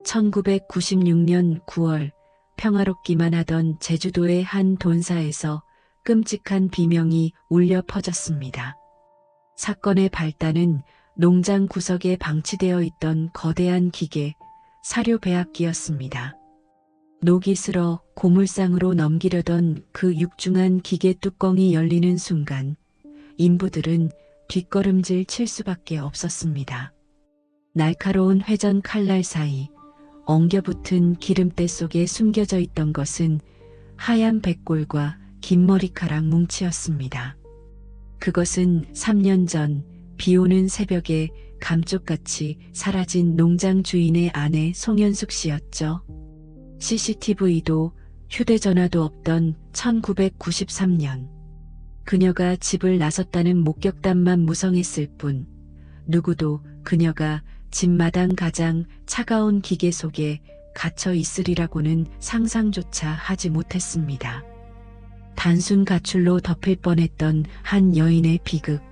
1996년 9월 평화롭기만 하던 제주도의 한 돈사에서 끔찍한 비명이 울려 퍼졌습니다. 사건의 발단은 농장 구석에 방치되어 있던 거대한 기계, 사료 배합기였습니다. 녹이 슬어 고물상으로 넘기려던 그 육중한 기계 뚜껑이 열리는 순간 인부들은 뒷걸음질 칠 수밖에 없었습니다. 날카로운 회전 칼날 사이 엉겨붙은 기름때 속에 숨겨져 있던 것은 하얀 백골과 긴 머리카락 뭉치였습니다. 그것은 3년 전 비오는 새벽에 감쪽같이 사라진 농장 주인의 아내 송현숙 씨였죠. CCTV도 휴대전화도 없던 1993년. 그녀가 집을 나섰다는 목격담만 무성했을 뿐 누구도 그녀가 집마당 가장 차가운 기계 속에 갇혀 있으리라고는 상상조차 하지 못했습니다. 단순 가출로 덮일 뻔했던 한 여인의 비극.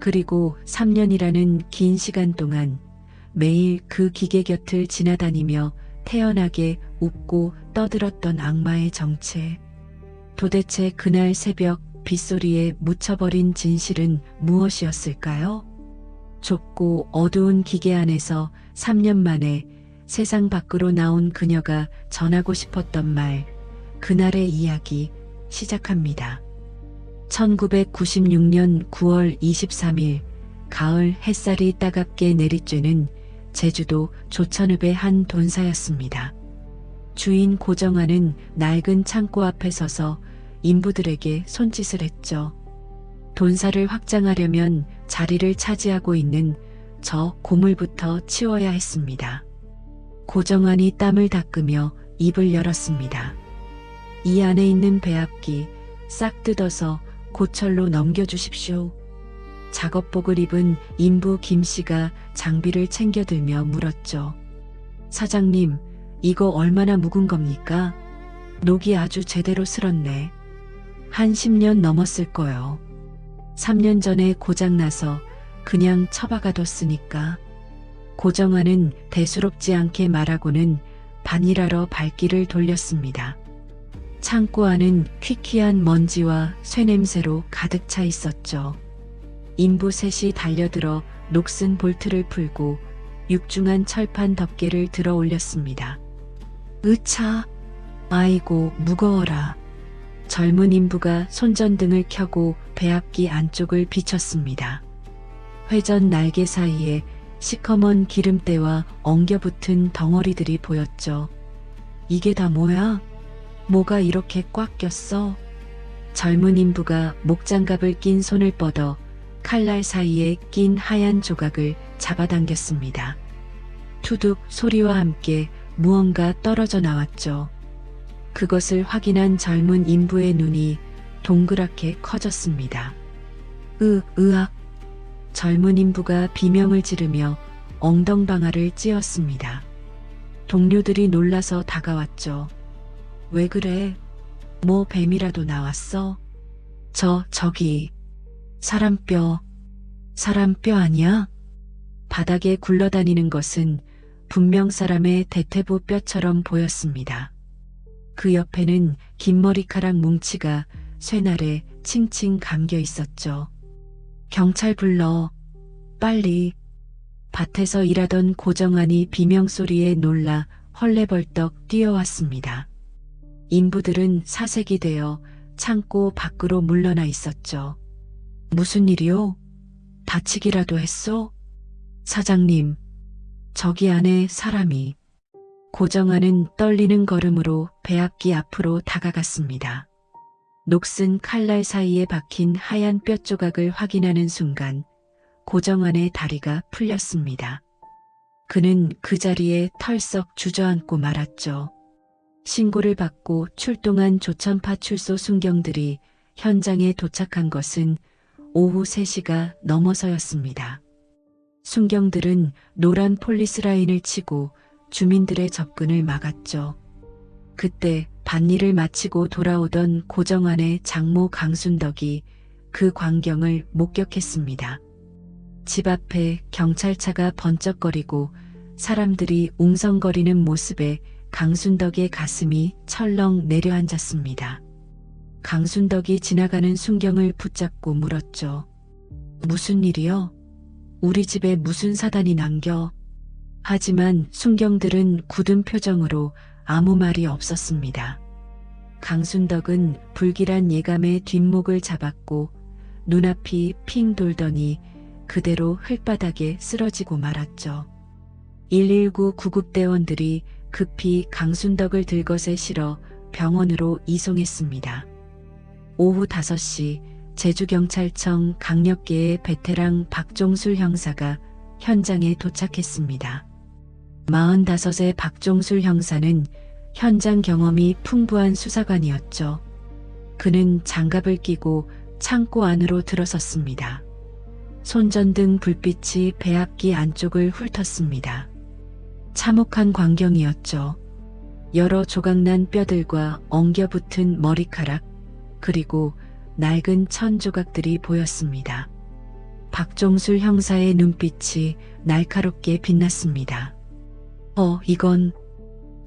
그리고 3년이라는 긴 시간 동안 매일 그 기계 곁을 지나다니며 태연하게 웃고 떠들었던 악마의 정체. 도대체 그날 새벽 빗소리에 묻혀버린 진실은 무엇이었을까요? 좁고 어두운 기계 안에서 3년 만에 세상 밖으로 나온 그녀가 전하고 싶었던 말, 그날의 이야기 시작합니다. 1996년 9월 23일 가을 햇살이 따갑게 내리쬐는 제주도 조천읍의 한 돈사였습니다. 주인 고정아는 낡은 창고 앞에 서서 인부들에게 손짓을 했죠. 돈사를 확장하려면 자리를 차지하고 있는 저 고물부터 치워야 했습니다. 고정환이 땀을 닦으며 입을 열었습니다. 이 안에 있는 배합기 싹 뜯어서 고철로 넘겨주십시오. 작업복을 입은 인부 김씨가 장비를 챙겨들며 물었죠. 사장님, 이거 얼마나 묵은 겁니까? 녹이 아주 제대로 슬었네. 한 10년 넘었을 거요. 3년 전에 고장나서 그냥 처박아뒀으니까. 고정아는 대수롭지 않게 말하고는 반일하러 발길을 돌렸습니다. 창고 안은 퀴퀴한 먼지와 쇠냄새로 가득 차 있었죠. 인부 셋이 달려들어 녹슨 볼트를 풀고 육중한 철판 덮개를 들어 올렸습니다. 으차, 아이고 무거워라. 젊은 인부가 손전등을 켜고 배합기 안쪽을 비췄습니다. 회전 날개 사이에 시커먼 기름때와 엉겨붙은 덩어리들이 보였죠. 이게 다 뭐야? 뭐가 이렇게 꽉 꼈어? 젊은 인부가 목장갑을 낀 손을 뻗어 칼날 사이에 낀 하얀 조각을 잡아당겼습니다. 투둑 소리와 함께 무언가 떨어져 나왔죠. 그것을 확인한 젊은 인부의 눈이 동그랗게 커졌습니다. 으악. 젊은 인부가 비명을 지르며 엉덩방아를 찧었습니다. 동료들이 놀라서 다가왔죠. 왜 그래? 뭐 뱀이라도 나왔어? 저기 사람뼈 아니야? 바닥에 굴러다니는 것은 분명 사람의 대퇴부 뼈처럼 보였습니다. 그 옆에는 긴 머리카락 뭉치가 쇠날에 칭칭 감겨 있었죠. 경찰 불러, 빨리. 밭에서 일하던 고정환이 비명소리에 놀라 헐레벌떡 뛰어왔습니다. 인부들은 사색이 되어 창고 밖으로 물러나 있었죠. 무슨 일이요? 다치기라도 했어? 사장님, 저기 안에 사람이. 고정환은 떨리는 걸음으로 배합기 앞으로 다가갔습니다. 녹슨 칼날 사이에 박힌 하얀 뼈 조각을 확인하는 순간 고정환의 다리가 풀렸습니다. 그는 그 자리에 털썩 주저앉고 말았죠. 신고를 받고 출동한 조천파출소 순경들이 현장에 도착한 것은 오후 3시가 넘어서였습니다. 순경들은 노란 폴리스 라인을 치고 주민들의 접근을 막았죠. 그때 밭일을 마치고 돌아오던 고정환의 장모 강순덕이 그 광경을 목격했습니다. 집 앞에 경찰차가 번쩍거리고 사람들이 웅성거리는 모습에 강순덕의 가슴이 철렁 내려앉았습니다. 강순덕이 지나가는 순경을 붙잡고 물었죠. 무슨 일이요? 우리 집에 무슨 사단이 난겨? 하지만 순경들은 굳은 표정으로 아무 말이 없었습니다. 강순덕은 불길한 예감의 뒷목을 잡았고 눈앞이 핑 돌더니 그대로 흙바닥에 쓰러지고 말았죠. 119 구급대원들이 급히 강순덕을 들것에 실어 병원으로 이송했습니다. 오후 5시 제주경찰청 강력계의 베테랑 박종술 형사가 현장에 도착했습니다. 45의 박종술 형사는 현장 경험이 풍부한 수사관이었죠. 그는 장갑을 끼고 창고 안으로 들어섰습니다. 손전등 불빛이 배합기 안쪽을 훑었습니다. 참혹한 광경이었죠. 여러 조각난 뼈들과 엉겨붙은 머리카락, 그리고 낡은 천 조각들이 보였습니다. 박종술 형사의 눈빛이 날카롭게 빛났습니다. 이건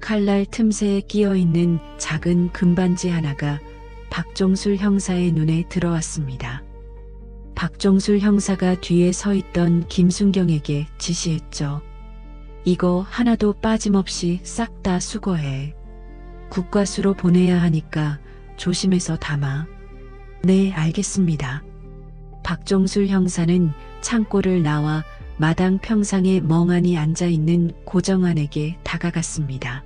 칼날 틈새에 끼어있는 작은 금반지 하나가 박종술 형사의 눈에 들어왔습니다. 박종술 형사가 뒤에 서 있던 김순경에게 지시했죠. 이거 하나도 빠짐없이 싹 다 수거해. 국과수로 보내야 하니까 조심해서 담아. 네, 알겠습니다. 박종술 형사는 창고를 나와 마당 평상에 멍하니 앉아있는 고정환에게 다가갔습니다.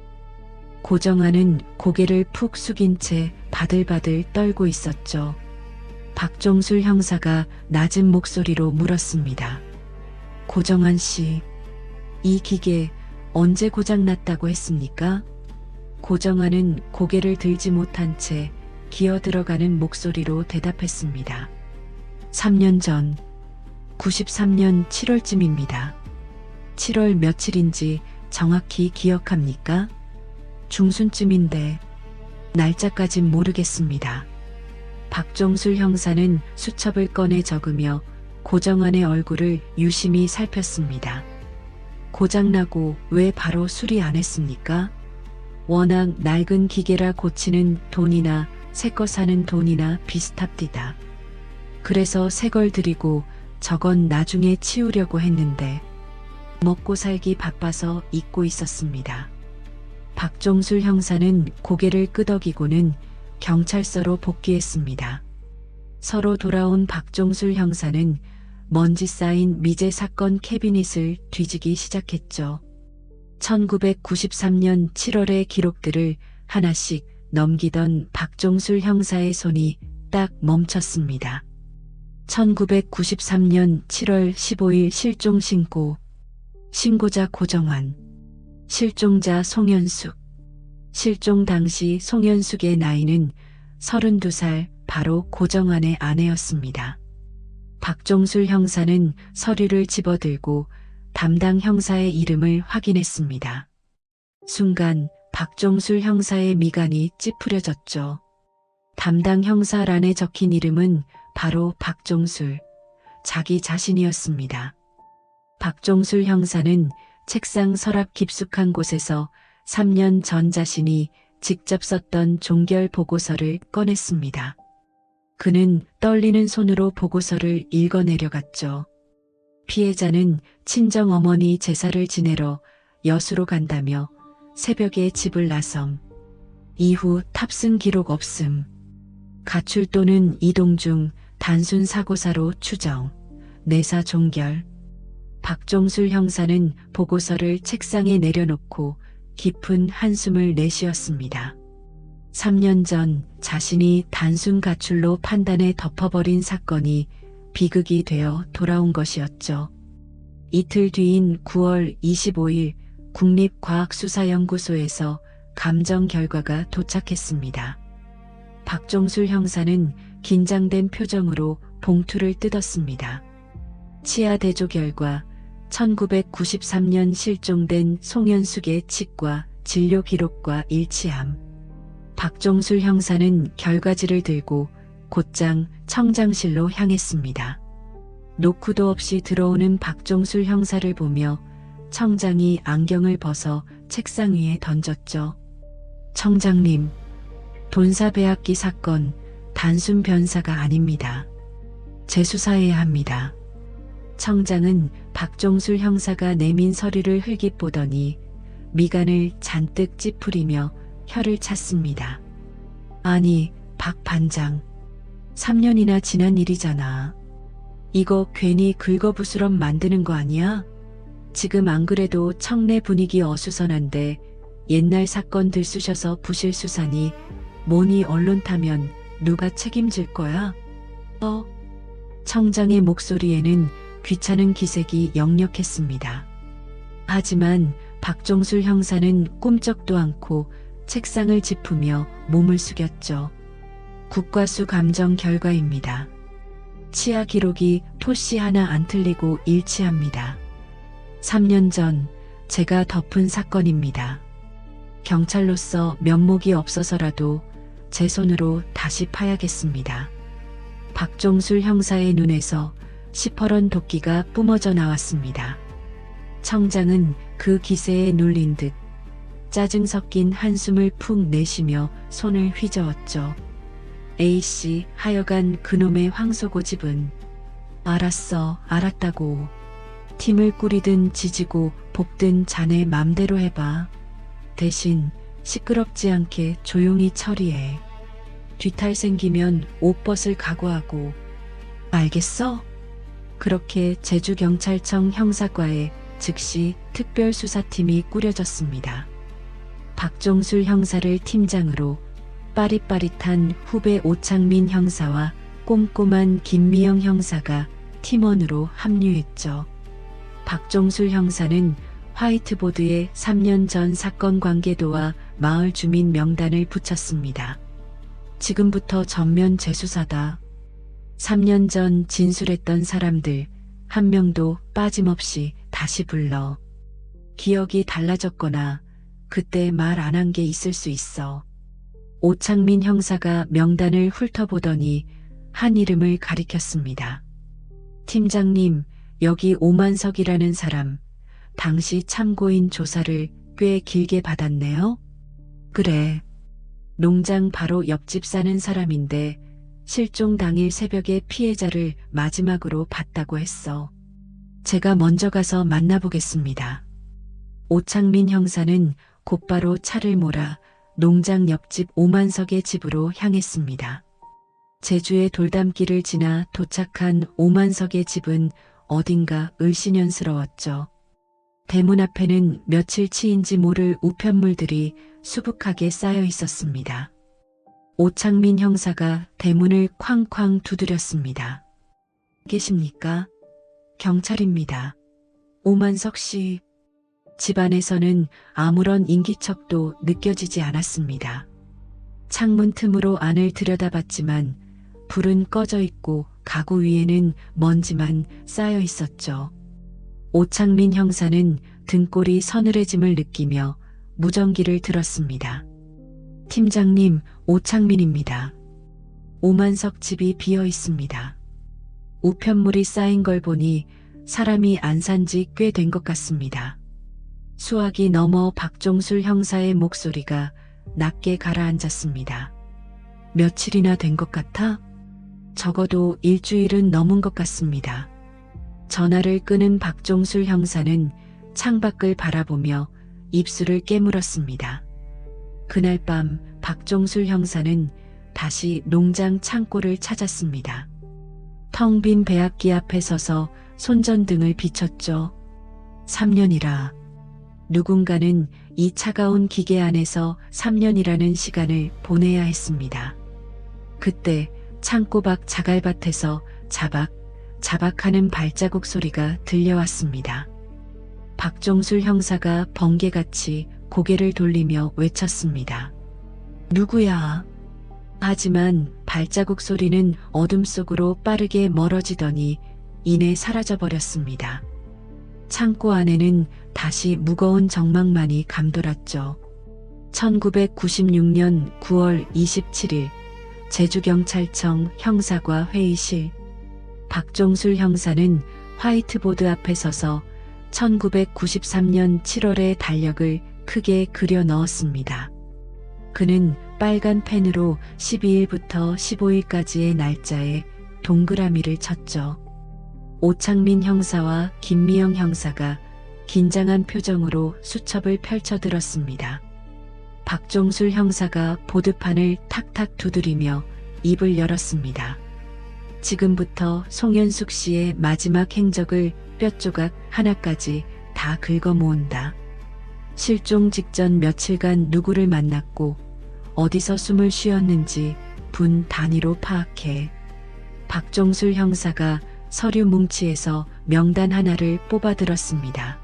고정환은 고개를 푹 숙인 채 바들바들 떨고 있었죠. 박종술 형사가 낮은 목소리로 물었습니다. 고정환 씨, 이 기계 언제 고장났다고 했습니까? 고정환은 고개를 들지 못한 채 기어 들어가는 목소리로 대답했습니다. 3년 전, 93년 7월쯤입니다. 7월 며칠인지 정확히 기억합니까? 중순쯤인데 날짜까진 모르겠습니다. 박종술 형사는 수첩을 꺼내 적으며 고정환의 얼굴을 유심히 살폈습니다. 고장나고 왜 바로 수리 안 했습니까? 워낙 낡은 기계라 고치는 돈이나 새 거 사는 돈이나 비슷합디다. 그래서 새 걸 드리고 저건 나중에 치우려고 했는데 먹고 살기 바빠서 잊고 있었습니다. 박종술 형사는 고개를 끄덕이고는 경찰서로 복귀했습니다. 서로 돌아온 박종술 형사는 먼지 쌓인 미제 사건 캐비닛을 뒤지기 시작했죠. 1993년 7월의 기록들을 하나씩 넘기던 박종술 형사의 손이 딱 멈췄습니다. 1993년 7월 15일 실종 신고. 신고자 고정환. 실종자 송현숙. 실종 당시 송현숙의 나이는 32살, 바로 고정환의 아내였습니다. 박종술 형사는 서류를 집어들고 담당 형사의 이름을 확인했습니다. 순간 박종술 형사의 미간이 찌푸려졌죠. 담당 형사란에 적힌 이름은 바로 박종술, 자기 자신이었습니다. 박종술 형사는 책상 서랍 깊숙한 곳에서 3년 전 자신이 직접 썼던 종결 보고서를 꺼냈습니다. 그는 떨리는 손으로 보고서를 읽어내려갔죠. 피해자는 친정어머니 제사를 지내러 여수로 간다며 새벽에 집을 나섬. 이후 탑승 기록 없음. 가출 또는 이동 중 단순 사고사로 추정. 내사 종결. 박종술 형사는 보고서를 책상에 내려놓고 깊은 한숨을 내쉬었습니다. 3년 전 자신이 단순 가출로 판단해 덮어버린 사건이 비극이 되어 돌아온 것이었죠. 이틀 뒤인 9월 25일 국립과학수사연구소에서 감정 결과가 도착했습니다. 박종술 형사는 긴장된 표정으로 봉투를 뜯었습니다. 치아 대조 결과 1993년 실종된 송현숙의 치과 진료 기록과 일치함. 박종술 형사는 결과지를 들고 곧장 청장실로 향했습니다. 노크도 없이 들어오는 박종술 형사를 보며 청장이 안경을 벗어 책상 위에 던졌죠. 청장님, 돈사배합기 사건 단순 변사가 아닙니다. 재수사해야 합니다. 청장은 박종술 형사가 내민 서류를 흘깃보더니 미간을 잔뜩 찌푸리며 혀를 찼습니다. 아니, 박 반장. 3년이나 지난 일이잖아. 이거 괜히 긁어부스럼 만드는 거 아니야? 지금 안 그래도 청내 분위기 어수선한데 옛날 사건 들쑤셔서 부실 수사니 뭐니 언론 타면 누가 책임질 거야? 청장의 목소리에는 귀찮은 기색이 역력했습니다. 하지만 박종술 형사는 꿈쩍도 않고 책상을 짚으며 몸을 숙였죠. 국과수 감정 결과입니다. 치아 기록이 토씨 하나 안 틀리고 일치합니다. 3년 전 제가 덮은 사건입니다. 경찰로서 면목이 없어서라도 제 손으로 다시 파야겠습니다. 박종술 형사의 눈에서 시퍼런 도끼가 뿜어져 나왔습니다. 청장은 그 기세에 눌린 듯 짜증 섞인 한숨을 푹 내쉬며 손을 휘저었죠. A씨, 하여간 그놈의 황소고집은. 알았어, 알았다고. 팀을 꾸리든 지지고 볶든 자네 맘대로 해봐. 대신 시끄럽지 않게 조용히 처리해. 뒤탈 생기면 옷벗을 각오하고. 알겠어? 그렇게 제주경찰청 형사과에 즉시 특별수사팀이 꾸려졌습니다. 박종술 형사를 팀장으로 빠릿빠릿한 후배 오창민 형사와 꼼꼼한 김미영 형사가 팀원으로 합류했죠. 박종술 형사는 화이트보드에 3년 전 사건 관계도와 마을 주민 명단을 붙였습니다. 지금부터 전면 재수사다. 3년 전 진술했던 사람들 한 명도 빠짐없이 다시 불러. 기억이 달라졌거나 그때 말 안 한 게 있을 수 있어. 오창민 형사가 명단을 훑어보더니 한 이름을 가리켰습니다. 팀장님, 여기 오만석이라는 사람, 당시 참고인 조사를 꽤 길게 받았네요? 그래. 농장 바로 옆집 사는 사람인데 실종 당일 새벽에 피해자를 마지막으로 봤다고 했어. 제가 먼저 가서 만나보겠습니다. 오창민 형사는 곧바로 차를 몰아 농장 옆집 오만석의 집으로 향했습니다. 제주의 돌담길을 지나 도착한 오만석의 집은 어딘가 을씨년스러웠죠. 대문 앞에는 며칠치인지 모를 우편물들이 수북하게 쌓여 있었습니다. 오창민 형사가 대문을 쾅쾅 두드렸습니다. 계십니까? 경찰입니다. 오만석 씨. 집안에서는 아무런 인기척도 느껴지지 않았습니다. 창문 틈으로 안을 들여다봤지만 불은 꺼져 있고 가구 위에는 먼지만 쌓여 있었죠. 오창민 형사는 등골이 서늘해짐을 느끼며 무전기를 들었습니다. 팀장님, 오창민입니다. 오만석 집이 비어 있습니다. 우편물이 쌓인 걸 보니 사람이 안 산 지 꽤 된 것 같습니다. 수화기 넘어 박종술 형사의 목소리가 낮게 가라앉았습니다. 며칠이나 된 것 같아? 적어도 일주일은 넘은 것 같습니다. 전화를 끄는 박종술 형사는 창밖을 바라보며 입술을 깨물었습니다. 그날 밤 박종술 형사는 다시 농장 창고를 찾았습니다. 텅 빈 배합기 앞에 서서 손전등을 비췄죠. 3년이라. 누군가는 이 차가운 기계 안에서 3년이라는 시간을 보내야 했습니다. 그때 창고 밖 자갈밭에서 자박하는 발자국 소리가 들려왔습니다. 박종술 형사가 번개같이 고개를 돌리며 외쳤습니다. 누구야? 하지만 발자국 소리는 어둠 속으로 빠르게 멀어지더니 이내 사라져버렸습니다. 창고 안에는 다시 무거운 정막만이 감돌았죠. 1996년 9월 27일 제주경찰청 형사과 회의실. 박종술 형사는 화이트보드 앞에 서서 1993년 7월에 달력을 크게 그려 넣었습니다. 그는 빨간 펜으로 12일부터 15일까지의 날짜에 동그라미를 쳤죠. 오창민 형사와 김미영 형사가 긴장한 표정으로 수첩을 펼쳐들었습니다. 박종술 형사가 보드판을 탁탁 두드리며 입을 열었습니다. 지금부터 송현숙 씨의 마지막 행적을 뼈조각 하나까지 다 긁어 모은다. 실종 직전 며칠간 누구를 만났고 어디서 숨을 쉬었는지 분 단위로 파악해. 박종술 형사가 서류 뭉치에서 명단 하나를 뽑아들었습니다.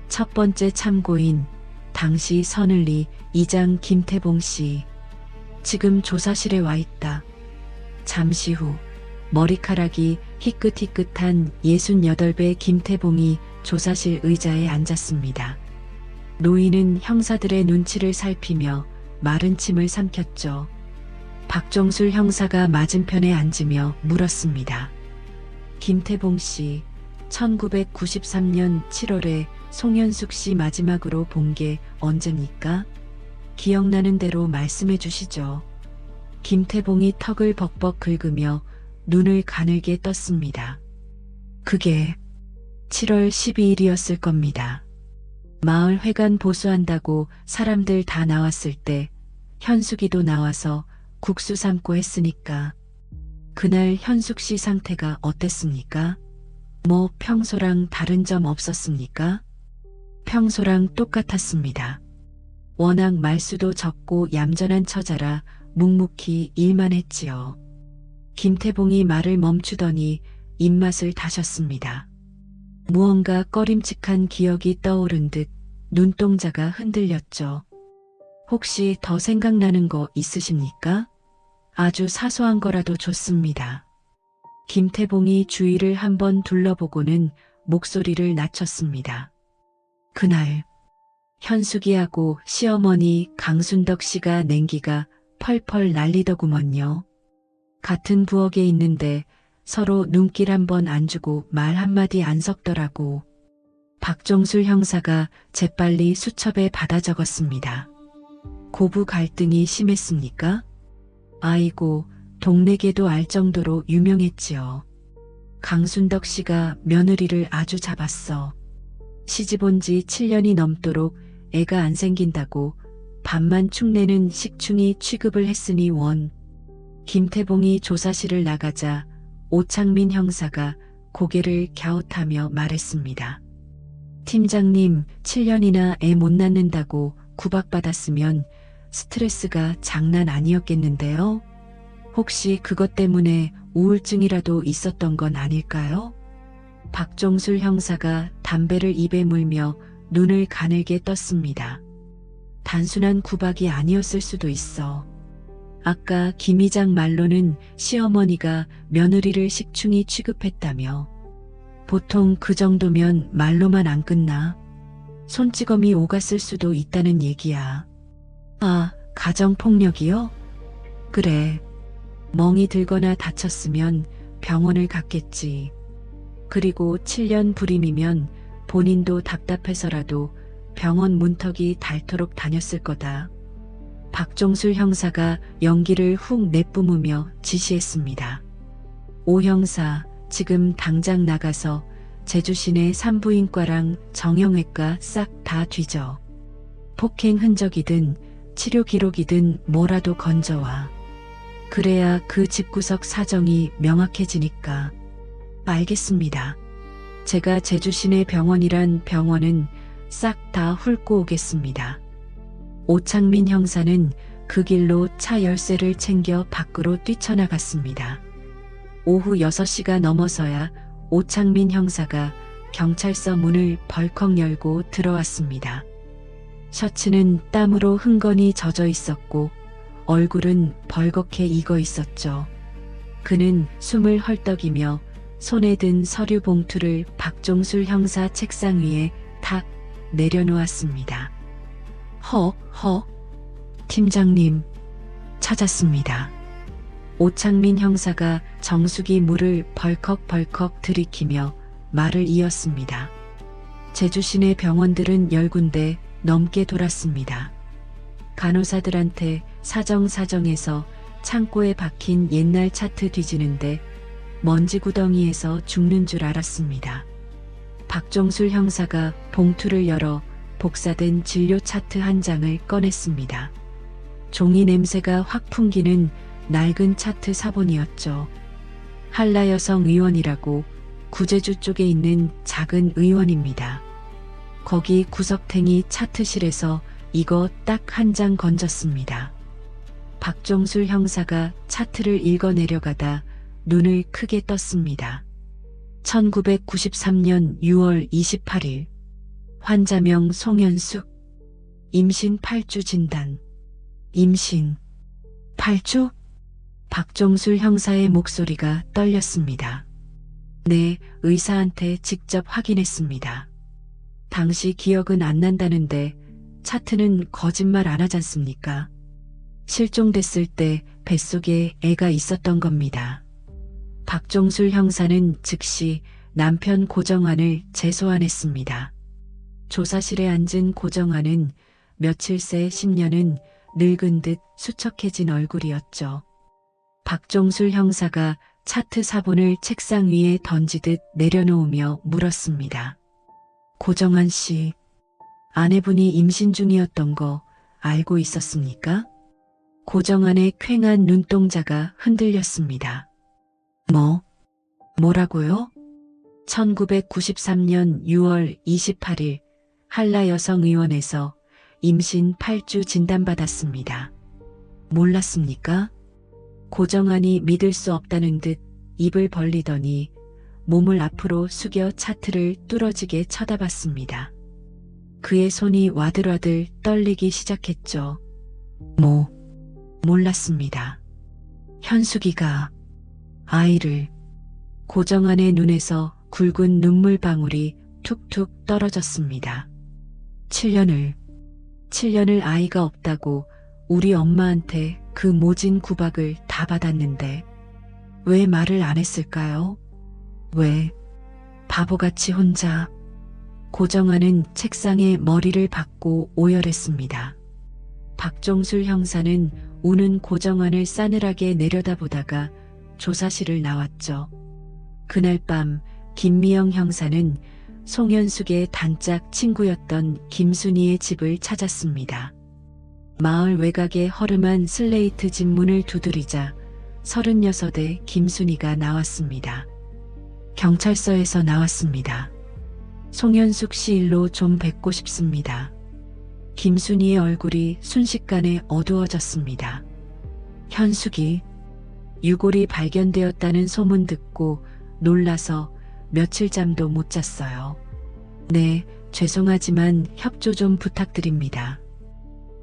첫 번째 참고인, 당시 서늘리 이장 김태봉 씨. 지금 조사실에 와 있다. 잠시 후 머리카락이 희끗희끗한 68배 김태봉이 조사실 의자에 앉았습니다. 노인은 형사들의 눈치를 살피며 마른 침을 삼켰죠. 박종술 형사가 맞은편에 앉으며 물었습니다. 김태봉 씨, 1993년 7월에 송현숙 씨 마지막으로 본 게 언제입니까? 기억나는 대로 말씀해 주시죠. 김태봉이 턱을 벅벅 긁으며 눈을 가늘게 떴습니다. 그게 7월 12일이었을 겁니다. 마을 회관 보수한다고 사람들 다 나왔을 때 현숙이도 나와서 국수 삶고 했으니까. 그날 현숙 씨 상태가 어땠습니까? 뭐 평소랑 다른 점 없었습니까? 평소랑 똑같았습니다. 워낙 말수도 적고 얌전한 처자라 묵묵히 일만 했지요. 김태봉이 말을 멈추더니 입맛을 다셨습니다. 무언가 꺼림칙한 기억이 떠오른 듯 눈동자가 흔들렸죠. 혹시 더 생각나는 거 있으십니까? 아주 사소한 거라도 좋습니다. 김태봉이 주위를 한번 둘러보고는 목소리를 낮췄습니다. 그날 현숙이하고 시어머니 강순덕 씨가 냉기가 펄펄 날리더구먼요. 같은 부엌에 있는데 서로 눈길 한번 안 주고 말 한마디 안 섞더라고. 박종술 형사가 재빨리 수첩에 받아 적었습니다. 고부 갈등이 심했습니까? 아이고, 동네계도 알 정도로 유명했지요. 강순덕 씨가 며느리를 아주 잡았어. 시집 온 지 7년이 넘도록 애가 안 생긴다고 밥만 축내는 식충이 취급을 했으니 원. 김태봉이 조사실을 나가자 오창민 형사가 고개를 갸웃하며 말했습니다. 팀장님, 7년이나 애 못 낳는다고 구박받았으면 스트레스가 장난 아니었겠는데요? 혹시 그것 때문에 우울증이라도 있었던 건 아닐까요? 박종술 형사가 담배를 입에 물며 눈을 가늘게 떴습니다. 단순한 구박이 아니었을 수도 있어. 아까 김 이장 말로는 시어머니가 며느리를 식충이 취급했다며. 보통 그 정도면 말로만 안 끝나. 손찌검이 오갔을 수도 있다는 얘기야. 아, 가정폭력이요? 그래. 멍이 들거나 다쳤으면 병원을 갔겠지. 그리고 7년 불임이면 본인도 답답해서라도 병원 문턱이 닳도록 다녔을 거다. 박종술 형사가 연기를 훅 내뿜으며 지시했습니다. 오 형사, 지금 당장 나가서 제주시내 산부인과랑 정형외과 싹 다 뒤져. 폭행 흔적이든 치료 기록이든 뭐라도 건져와. 그래야 그 집구석 사정이 명확해지니까. 알겠습니다. 제가 제주시내 병원이란 병원은 싹 다 훑고 오겠습니다. 오창민 형사는 그 길로 차 열쇠를 챙겨 밖으로 뛰쳐나갔습니다. 오후 6시가 넘어서야 오창민 형사가 경찰서 문을 벌컥 열고 들어왔습니다. 셔츠는 땀으로 흥건히 젖어 있었고 얼굴은 벌겋게 익어 있었죠. 그는 숨을 헐떡이며 손에 든 서류 봉투를 박종술 형사 책상 위에 탁 내려놓았습니다. 팀장님, 찾았습니다. 오창민 형사가 정수기 물을 벌컥벌컥 들이키며 말을 이었습니다. 제주 시내 병원들은 10군데 넘게 돌았습니다. 간호사들한테 사정사정해서 창고에 박힌 옛날 차트 뒤지는데 먼지 구덩이에서 죽는 줄 알았습니다. 박종술 형사가 봉투를 열어 복사된 진료 차트 한 장을 꺼냈습니다. 종이 냄새가 확 풍기는 낡은 차트 사본이었죠. 한라 여성 의원이라고 구제주 쪽에 있는 작은 의원입니다. 거기 구석탱이 차트실에서 이거 딱 한 장 건졌습니다. 박종술 형사가 차트를 읽어 내려가다 눈을 크게 떴습니다. 1993년 6월 28일 환자명 송현숙 임신 8주 진단. 임신 8주? 박종술 형사의 목소리가 떨렸습니다. 네, 의사한테 직접 확인했습니다. 당시 기억은 안 난다는데 차트는 거짓말 안 하지 않습니까? 실종됐을 때 뱃속에 애가 있었던 겁니다. 박종술 형사는 즉시 남편 고정환을 재소환했습니다. 조사실에 앉은 고정환은 며칠 새 10년은 늙은 듯 수척해진 얼굴이었죠. 박종술 형사가 차트 사본을 책상 위에 던지듯 내려놓으며 물었습니다. 고정환 씨, 아내분이 임신 중이었던 거 알고 있었습니까? 고정환의 퀭한 눈동자가 흔들렸습니다. 뭐라고요? 1993년 6월 28일 한라 여성의원에서 임신 8주 진단받았습니다. 몰랐습니까? 고정환이 믿을 수 없다는 듯 입을 벌리더니 몸을 앞으로 숙여 차트를 뚫어지게 쳐다봤습니다. 그의 손이 와들와들 떨리기 시작했죠. 몰랐습니다. 현숙이가 아이를. 고정환의 눈에서 굵은 눈물방울이 툭툭 떨어졌습니다. 7년을 아이가 없다고 우리 엄마한테 그 모진 구박을 다 받았는데 왜 말을 안 했을까요? 왜 바보같이 혼자. 고정환은 책상에 머리를 박고 오열했습니다. 박종술 형사는 우는 고정환을 싸늘하게 내려다보다가 조사실을 나왔죠. 그날 밤 김미영 형사는 송현숙의 단짝 친구였던 김순희의 집을 찾았습니다. 마을 외곽의 허름한 슬레이트 집 문을 두드리자 36의 김순희가 나왔습니다. 경찰서에서 나왔습니다. 송현숙 씨 일로 좀 뵙고 싶습니다. 김순희의 얼굴이 순식간에 어두워졌습니다. 현숙이 유골이 발견되었다는 소문 듣고 놀라서 며칠 잠도 못 잤어요. 네, 죄송하지만 협조 좀 부탁드립니다.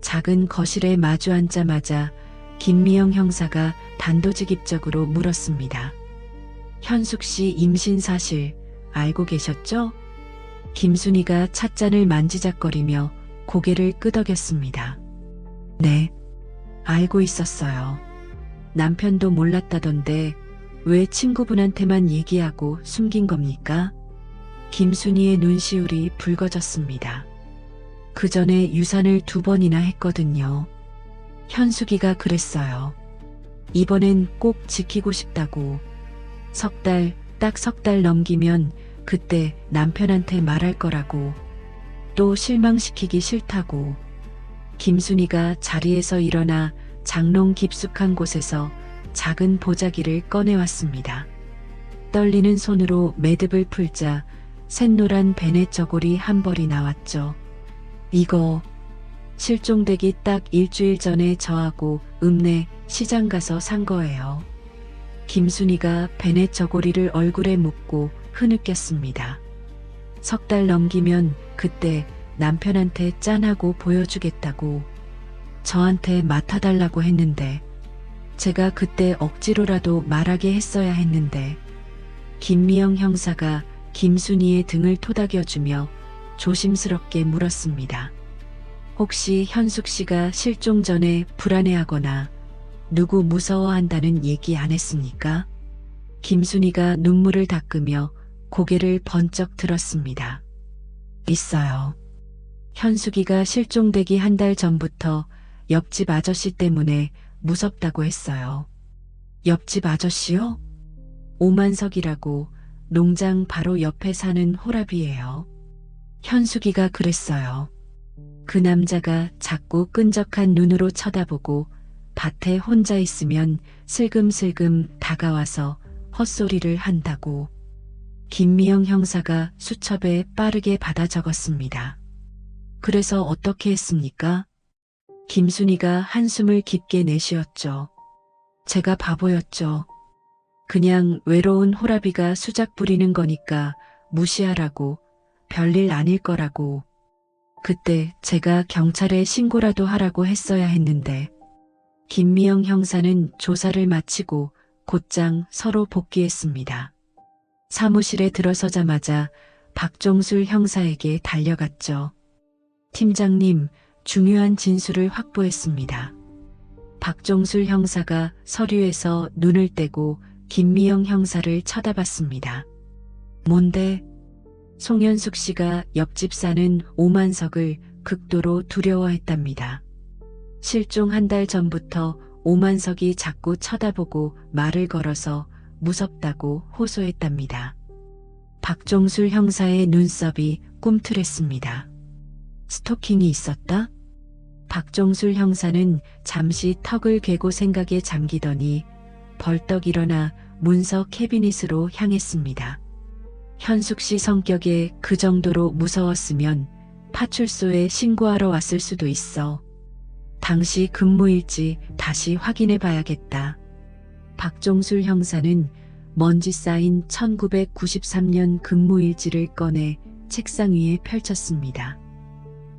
작은 거실에 마주 앉자마자 김미영 형사가 단도직입적으로 물었습니다. 현숙 씨 임신 사실 알고 계셨죠? 김순희가 찻잔을 만지작거리며 고개를 끄덕였습니다. 네, 알고 있었어요. 남편도 몰랐다던데 왜 친구분한테만 얘기하고 숨긴 겁니까? 김순희의 눈시울이 붉어졌습니다. 그 전에 유산을 2번이나 했거든요. 현숙이가 그랬어요. 이번엔 꼭 지키고 싶다고. 딱 석 달 넘기면 그때 남편한테 말할 거라고. 또 실망시키기 싫다고. 김순희가 자리에서 일어나 장롱 깊숙한 곳에서 작은 보자기를 꺼내왔습니다. 떨리는 손으로 매듭을 풀자 샛노란 베넷 저고리 한 벌이 나왔죠. 이거 실종되기 딱 일주일 전에 저하고 읍내 시장 가서 산 거예요. 김순희가 베넷 저고리를 얼굴에 묻고 흐느꼈습니다. 석 달 넘기면 그때 남편한테 짠하고 보여주겠다고 저한테 맡아달라고 했는데 제가 그때 억지로라도 말하게 했어야 했는데. 김미영 형사가 김순희의 등을 토닥여주며 조심스럽게 물었습니다. 혹시 현숙 씨가 실종 전에 불안해하거나 누구 무서워한다는 얘기 안 했습니까? 김순희가 눈물을 닦으며 고개를 번쩍 들었습니다. 있어요. 현숙이가 실종되기 한 달 전부터 옆집 아저씨 때문에 무섭다고 했어요. 옆집 아저씨요? 오만석이라고 농장 바로 옆에 사는 호랍이에요. 현숙이가 그랬어요. 그 남자가 자꾸 끈적한 눈으로 쳐다보고 밭에 혼자 있으면 슬금슬금 다가와서 헛소리를 한다고. 김미영 형사가 수첩에 빠르게 받아 적었습니다. 그래서 어떻게 했습니까? 김순이가 한숨을 깊게 내쉬었죠. 제가 바보였죠. 그냥 외로운 호라비가 수작 부리는 거니까 무시하라고, 별일 아닐 거라고. 그때 제가 경찰에 신고라도 하라고 했어야 했는데. 김미영 형사는 조사를 마치고 곧장 서로 복귀했습니다. 사무실에 들어서자마자 박종술 형사에게 달려갔죠. 팀장님, 중요한 진술을 확보했습니다. 박종술 형사가 서류에서 눈을 떼고 김미영 형사를 쳐다봤습니다. 뭔데? 송현숙 씨가 옆집 사는 오만석을 극도로 두려워했답니다. 실종 한 달 전부터 오만석이 자꾸 쳐다보고 말을 걸어서 무섭다고 호소했답니다. 박종술 형사의 눈썹이 꿈틀했습니다. 스토킹이 있었다? 박종술 형사는 잠시 턱을 괴고 생각에 잠기더니 벌떡 일어나 문서 캐비닛으로 향했습니다. 현숙 씨 성격에 그 정도로 무서웠으면 파출소에 신고하러 왔을 수도 있어. 당시 근무일지 다시 확인해 봐야겠다. 박종술 형사는 먼지 쌓인 1993년 근무일지를 꺼내 책상 위에 펼쳤습니다.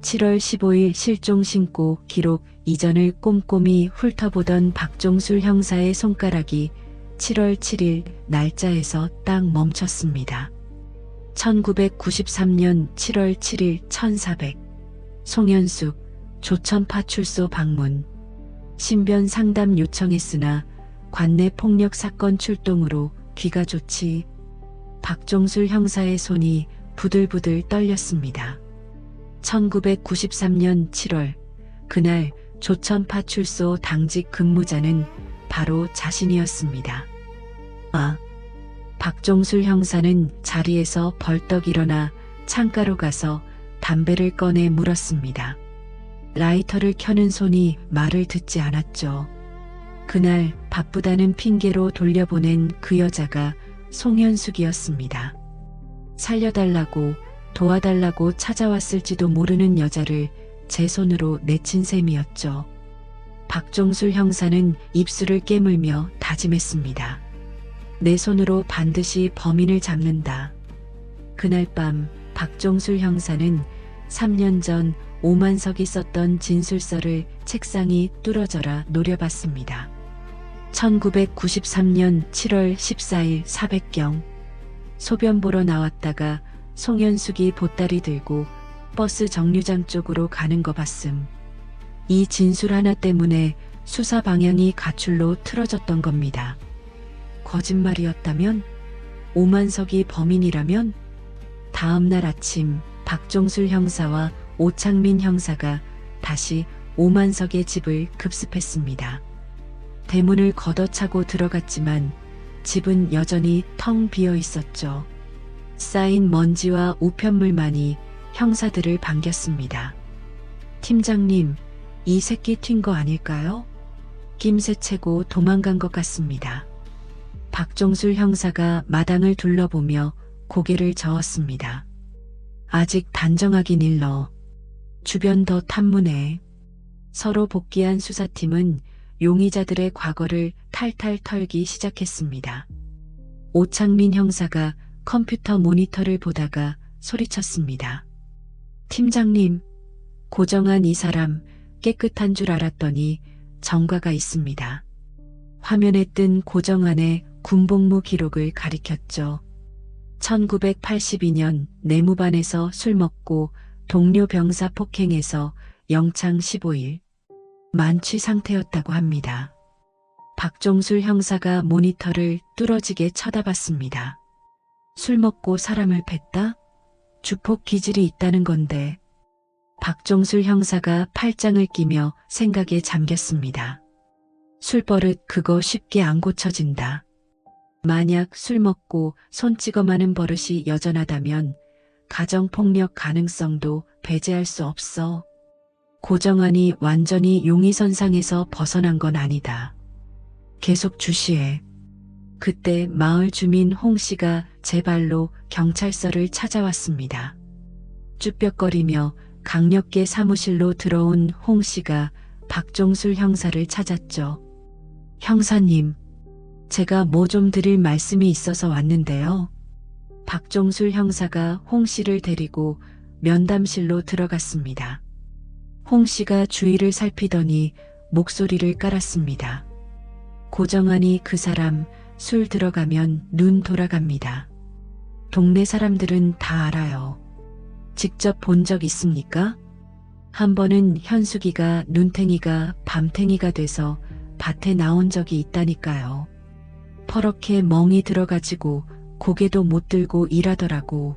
7월 15일 실종 신고 기록 이전을 꼼꼼히 훑어보던 박종술 형사의 손가락이 7월 7일 날짜에서 딱 멈췄습니다. 1993년 7월 7일 1400 송현숙 조천파출소 방문. 신변 상담 요청했으나 관내 폭력 사건 출동으로 귀가 좋지. 박종술 형사의 손이 부들부들 떨렸습니다. 1993년 7월 그날 조천파출소 당직 근무자는 바로 자신이었습니다. 아, 박종술 형사는 자리에서 벌떡 일어나 창가로 가서 담배를 꺼내 물었습니다. 라이터를 켜는 손이 말을 듣지 않았죠. 그날 바쁘다는 핑계로 돌려보낸 그 여자가 송현숙이었습니다. 살려달라고 도와달라고 찾아왔을지도 모르는 여자를 제 손으로 내친 셈이었죠. 박종술 형사는 입술을 깨물며 다짐했습니다. 내 손으로 반드시 범인을 잡는다. 그날 밤 박종술 형사는 3년 전 오만석이 썼던 진술서를 책상이 뚫어져라 노려봤습니다. 1993년 7월 14일 400경 소변 보러 나왔다가 송현숙이 보따리 들고 버스 정류장 쪽으로 가는 거 봤음. 이 진술 하나 때문에 수사 방향이 가출로 틀어졌던 겁니다. 거짓말이었다면? 오만석이 범인이라면? 다음 날 아침 박종술 형사와 오창민 형사가 다시 오만석의 집을 급습했습니다. 대문을 걷어차고 들어갔지만 집은 여전히 텅 비어 있었죠. 쌓인 먼지와 우편물만이 형사들을 반겼습니다. 팀장님, 이 새끼 튄 거 아닐까요? 김새채고 도망간 것 같습니다. 박종술 형사가 마당을 둘러보며 고개를 저었습니다. 아직 단정하긴 일러. 주변 더 탐문해. 서로 복귀한 수사팀은 용의자들의 과거를 탈탈 털기 시작했습니다. 오창민 형사가 컴퓨터 모니터를 보다가 소리쳤습니다. 팀장님, 고정한 이 사람 깨끗한 줄 알았더니 정과가 있습니다. 화면에 뜬 고정안의 군복무 기록을 가리켰죠. 1982년 내무반에서 술 먹고 동료 병사 폭행해서 영창 15일 만취 상태였다고 합니다. 박종술 형사가 모니터를 뚫어지게 쳐다봤습니다. 술 먹고 사람을 팼다? 주폭 기질이 있다는 건데. 박종술 형사가 팔짱을 끼며 생각에 잠겼습니다. 술버릇 그거 쉽게 안 고쳐진다. 만약 술 먹고 손 찍어마는 버릇이 여전하다면 가정폭력 가능성도 배제할 수 없어. 고정환이 완전히 용의선상에서 벗어난 건 아니다. 계속 주시해. 그때 마을 주민 홍 씨가 제 발로 경찰서를 찾아왔습니다. 쭈뼛거리며 강력계 사무실로 들어온 홍 씨가 박종술 형사를 찾았죠. 형사님, 제가 뭐 좀 드릴 말씀이 있어서 왔는데요. 박종술 형사가 홍 씨를 데리고 면담실로 들어갔습니다. 홍 씨가 주위를 살피더니 목소리를 깔았습니다. 고정환이 그 사람 술 들어가면 눈 돌아갑니다. 동네 사람들은 다 알아요. 직접 본 적 있습니까? 한 번은 현숙이가 눈탱이가 밤탱이가 돼서 밭에 나온 적이 있다니까요. 퍼렇게 멍이 들어가지고 고개도 못 들고 일하더라고.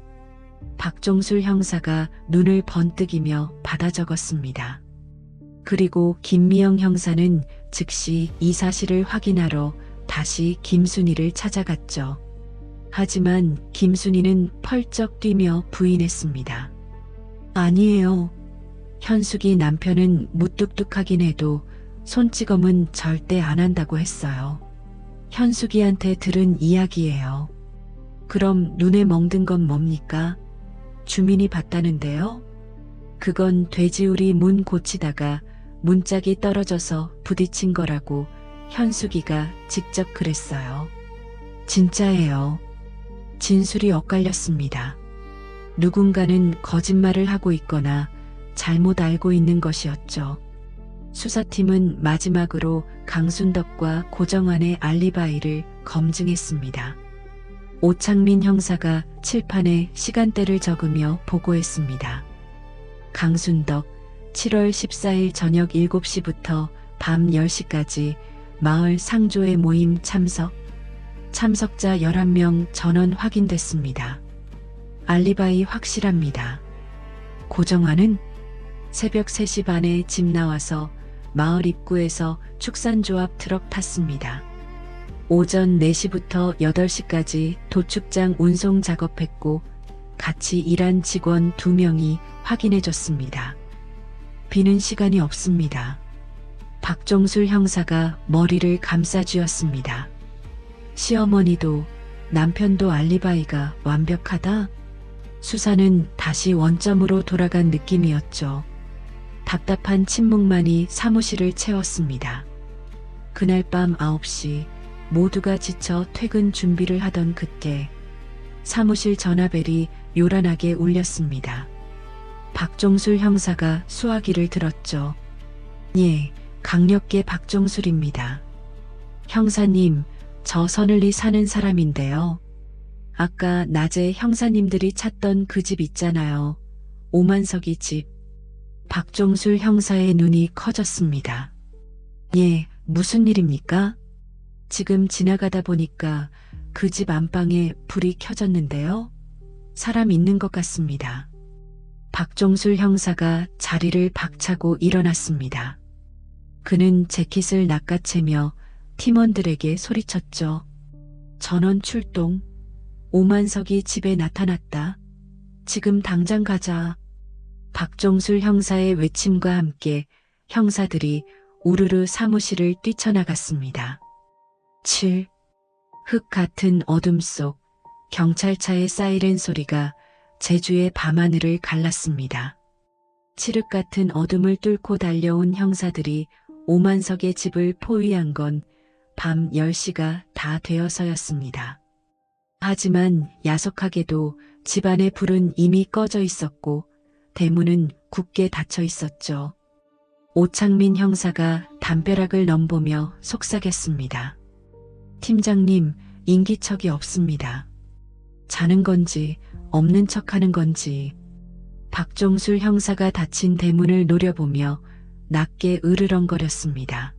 박종술 형사가 눈을 번뜩이며 받아 적었습니다. 그리고 김미영 형사는 즉시 이 사실을 확인하러 다시 김순희를 찾아갔죠. 하지만 김순희는 펄쩍 뛰며 부인했습니다. 아니에요. 현숙이 남편은 무뚝뚝하긴 해도 손찌검은 절대 안 한다고 했어요. 현숙이한테 들은 이야기예요. 그럼 눈에 멍든 건 뭡니까? 주민이 봤다는데요? 그건 돼지우리 문 고치다가 문짝이 떨어져서 부딪힌 거라고 현숙이가 직접 그랬어요. 진짜예요. 진술이 엇갈렸습니다. 누군가는 거짓말을 하고 있거나 잘못 알고 있는 것이었죠. 수사팀은 마지막으로 강순덕과 고정환의 알리바이를 검증했습니다. 오창민 형사가 칠판에 시간대를 적으며 보고했습니다. 강순덕 7월 14일 저녁 7시부터 밤 10시까지 마을 상조회 모임 참석자 11명 전원 확인됐습니다. 알리바이 확실합니다. 고정환은 새벽 3시 반에 집 나와서 마을 입구에서 축산조합 트럭 탔습니다. 오전 4시부터 8시까지 도축장 운송 작업했고 같이 일한 직원 2명이 확인해줬습니다. 비는 시간이 없습니다. 박종술 형사가 머리를 감싸쥐었습니다. 시어머니도 남편도 알리바이가 완벽하다? 수사는 다시 원점으로 돌아간 느낌이었죠. 답답한 침묵만이 사무실을 채웠습니다. 그날 밤 9시 모두가 지쳐 퇴근 준비를 하던 그때 사무실 전화벨이 요란하게 울렸습니다. 박종술 형사가 수화기를 들었죠. 예, 강력계 박종술입니다. 형사님, 저 서늘리 사는 사람인데요. 아까 낮에 형사님들이 찾던 그 집 있잖아요. 오만석이 집. 박종술 형사의 눈이 커졌습니다. 예, 무슨 일입니까? 지금 지나가다 보니까 그 집 안방에 불이 켜졌는데요. 사람 있는 것 같습니다. 박종술 형사가 자리를 박차고 일어났습니다. 그는 재킷을 낚아채며 팀원들에게 소리쳤죠. 전원 출동. 오만석이 집에 나타났다. 지금 당장 가자. 박종술 형사의 외침과 함께 형사들이 우르르 사무실을 뛰쳐나갔습니다. 7. 흙 같은 어둠 속 경찰차의 사이렌 소리가 제주의 밤하늘을 갈랐습니다. 칠흑 같은 어둠을 뚫고 달려온 형사들이 오만석의 집을 포위한 건 밤 10시가 다 되어서였습니다. 하지만 야속하게도 집안의 불은 이미 꺼져 있었고 대문은 굳게 닫혀 있었죠. 오창민 형사가 담벼락을 넘보며 속삭였습니다. 팀장님, 인기척이 없습니다. 자는 건지 없는 척하는 건지. 박종술 형사가 닫힌 대문을 노려보며 낮게 으르렁거렸습니다.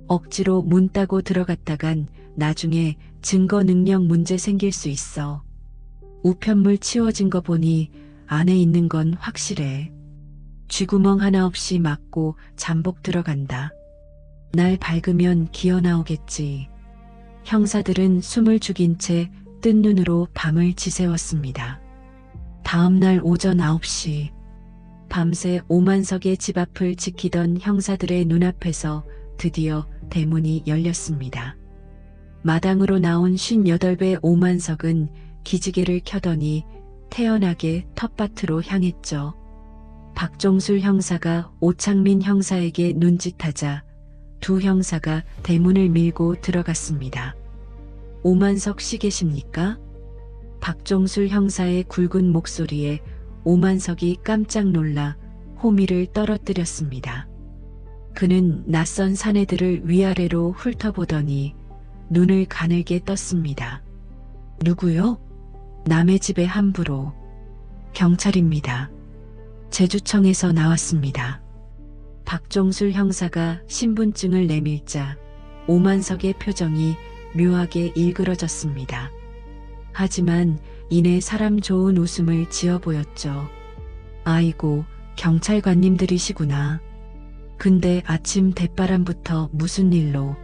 억지로 문 따고 들어갔다간 나중에 증거 능력 문제 생길 수 있어. 우편물 치워진 거 보니 안에 있는 건 확실해. 쥐구멍 하나 없이 막고 잠복 들어간다. 날 밝으면 기어 나오겠지. 형사들은 숨을 죽인 채 뜬 눈으로 밤을 지새웠습니다. 다음 날 오전 9시 밤새 오만석의 집 앞을 지키던 형사들의 눈앞에서 드디어 대문이 열렸습니다. 마당으로 나온 58배 오만석은 기지개를 켜더니 태연하게 텃밭으로 향했죠. 박종술 형사가 오창민 형사에게 눈짓하자 두 형사가 대문을 밀고 들어갔습니다. 오만석 씨 계십니까? 박종술 형사의 굵은 목소리에 오만석이 깜짝 놀라 호미를 떨어뜨렸습니다. 그는 낯선 사내들을 위아래로 훑어보더니 눈을 가늘게 떴습니다. 누구요? 남의 집에 함부로. 경찰입니다. 제주청에서 나왔습니다. 박종술 형사가 신분증을 내밀자 오만석의 표정이 묘하게 일그러졌습니다. 하지만 이내 사람 좋은 웃음을 지어 보였죠. 아이고, 경찰관님들이시구나. 근데 아침 대바람부터 무슨 일로?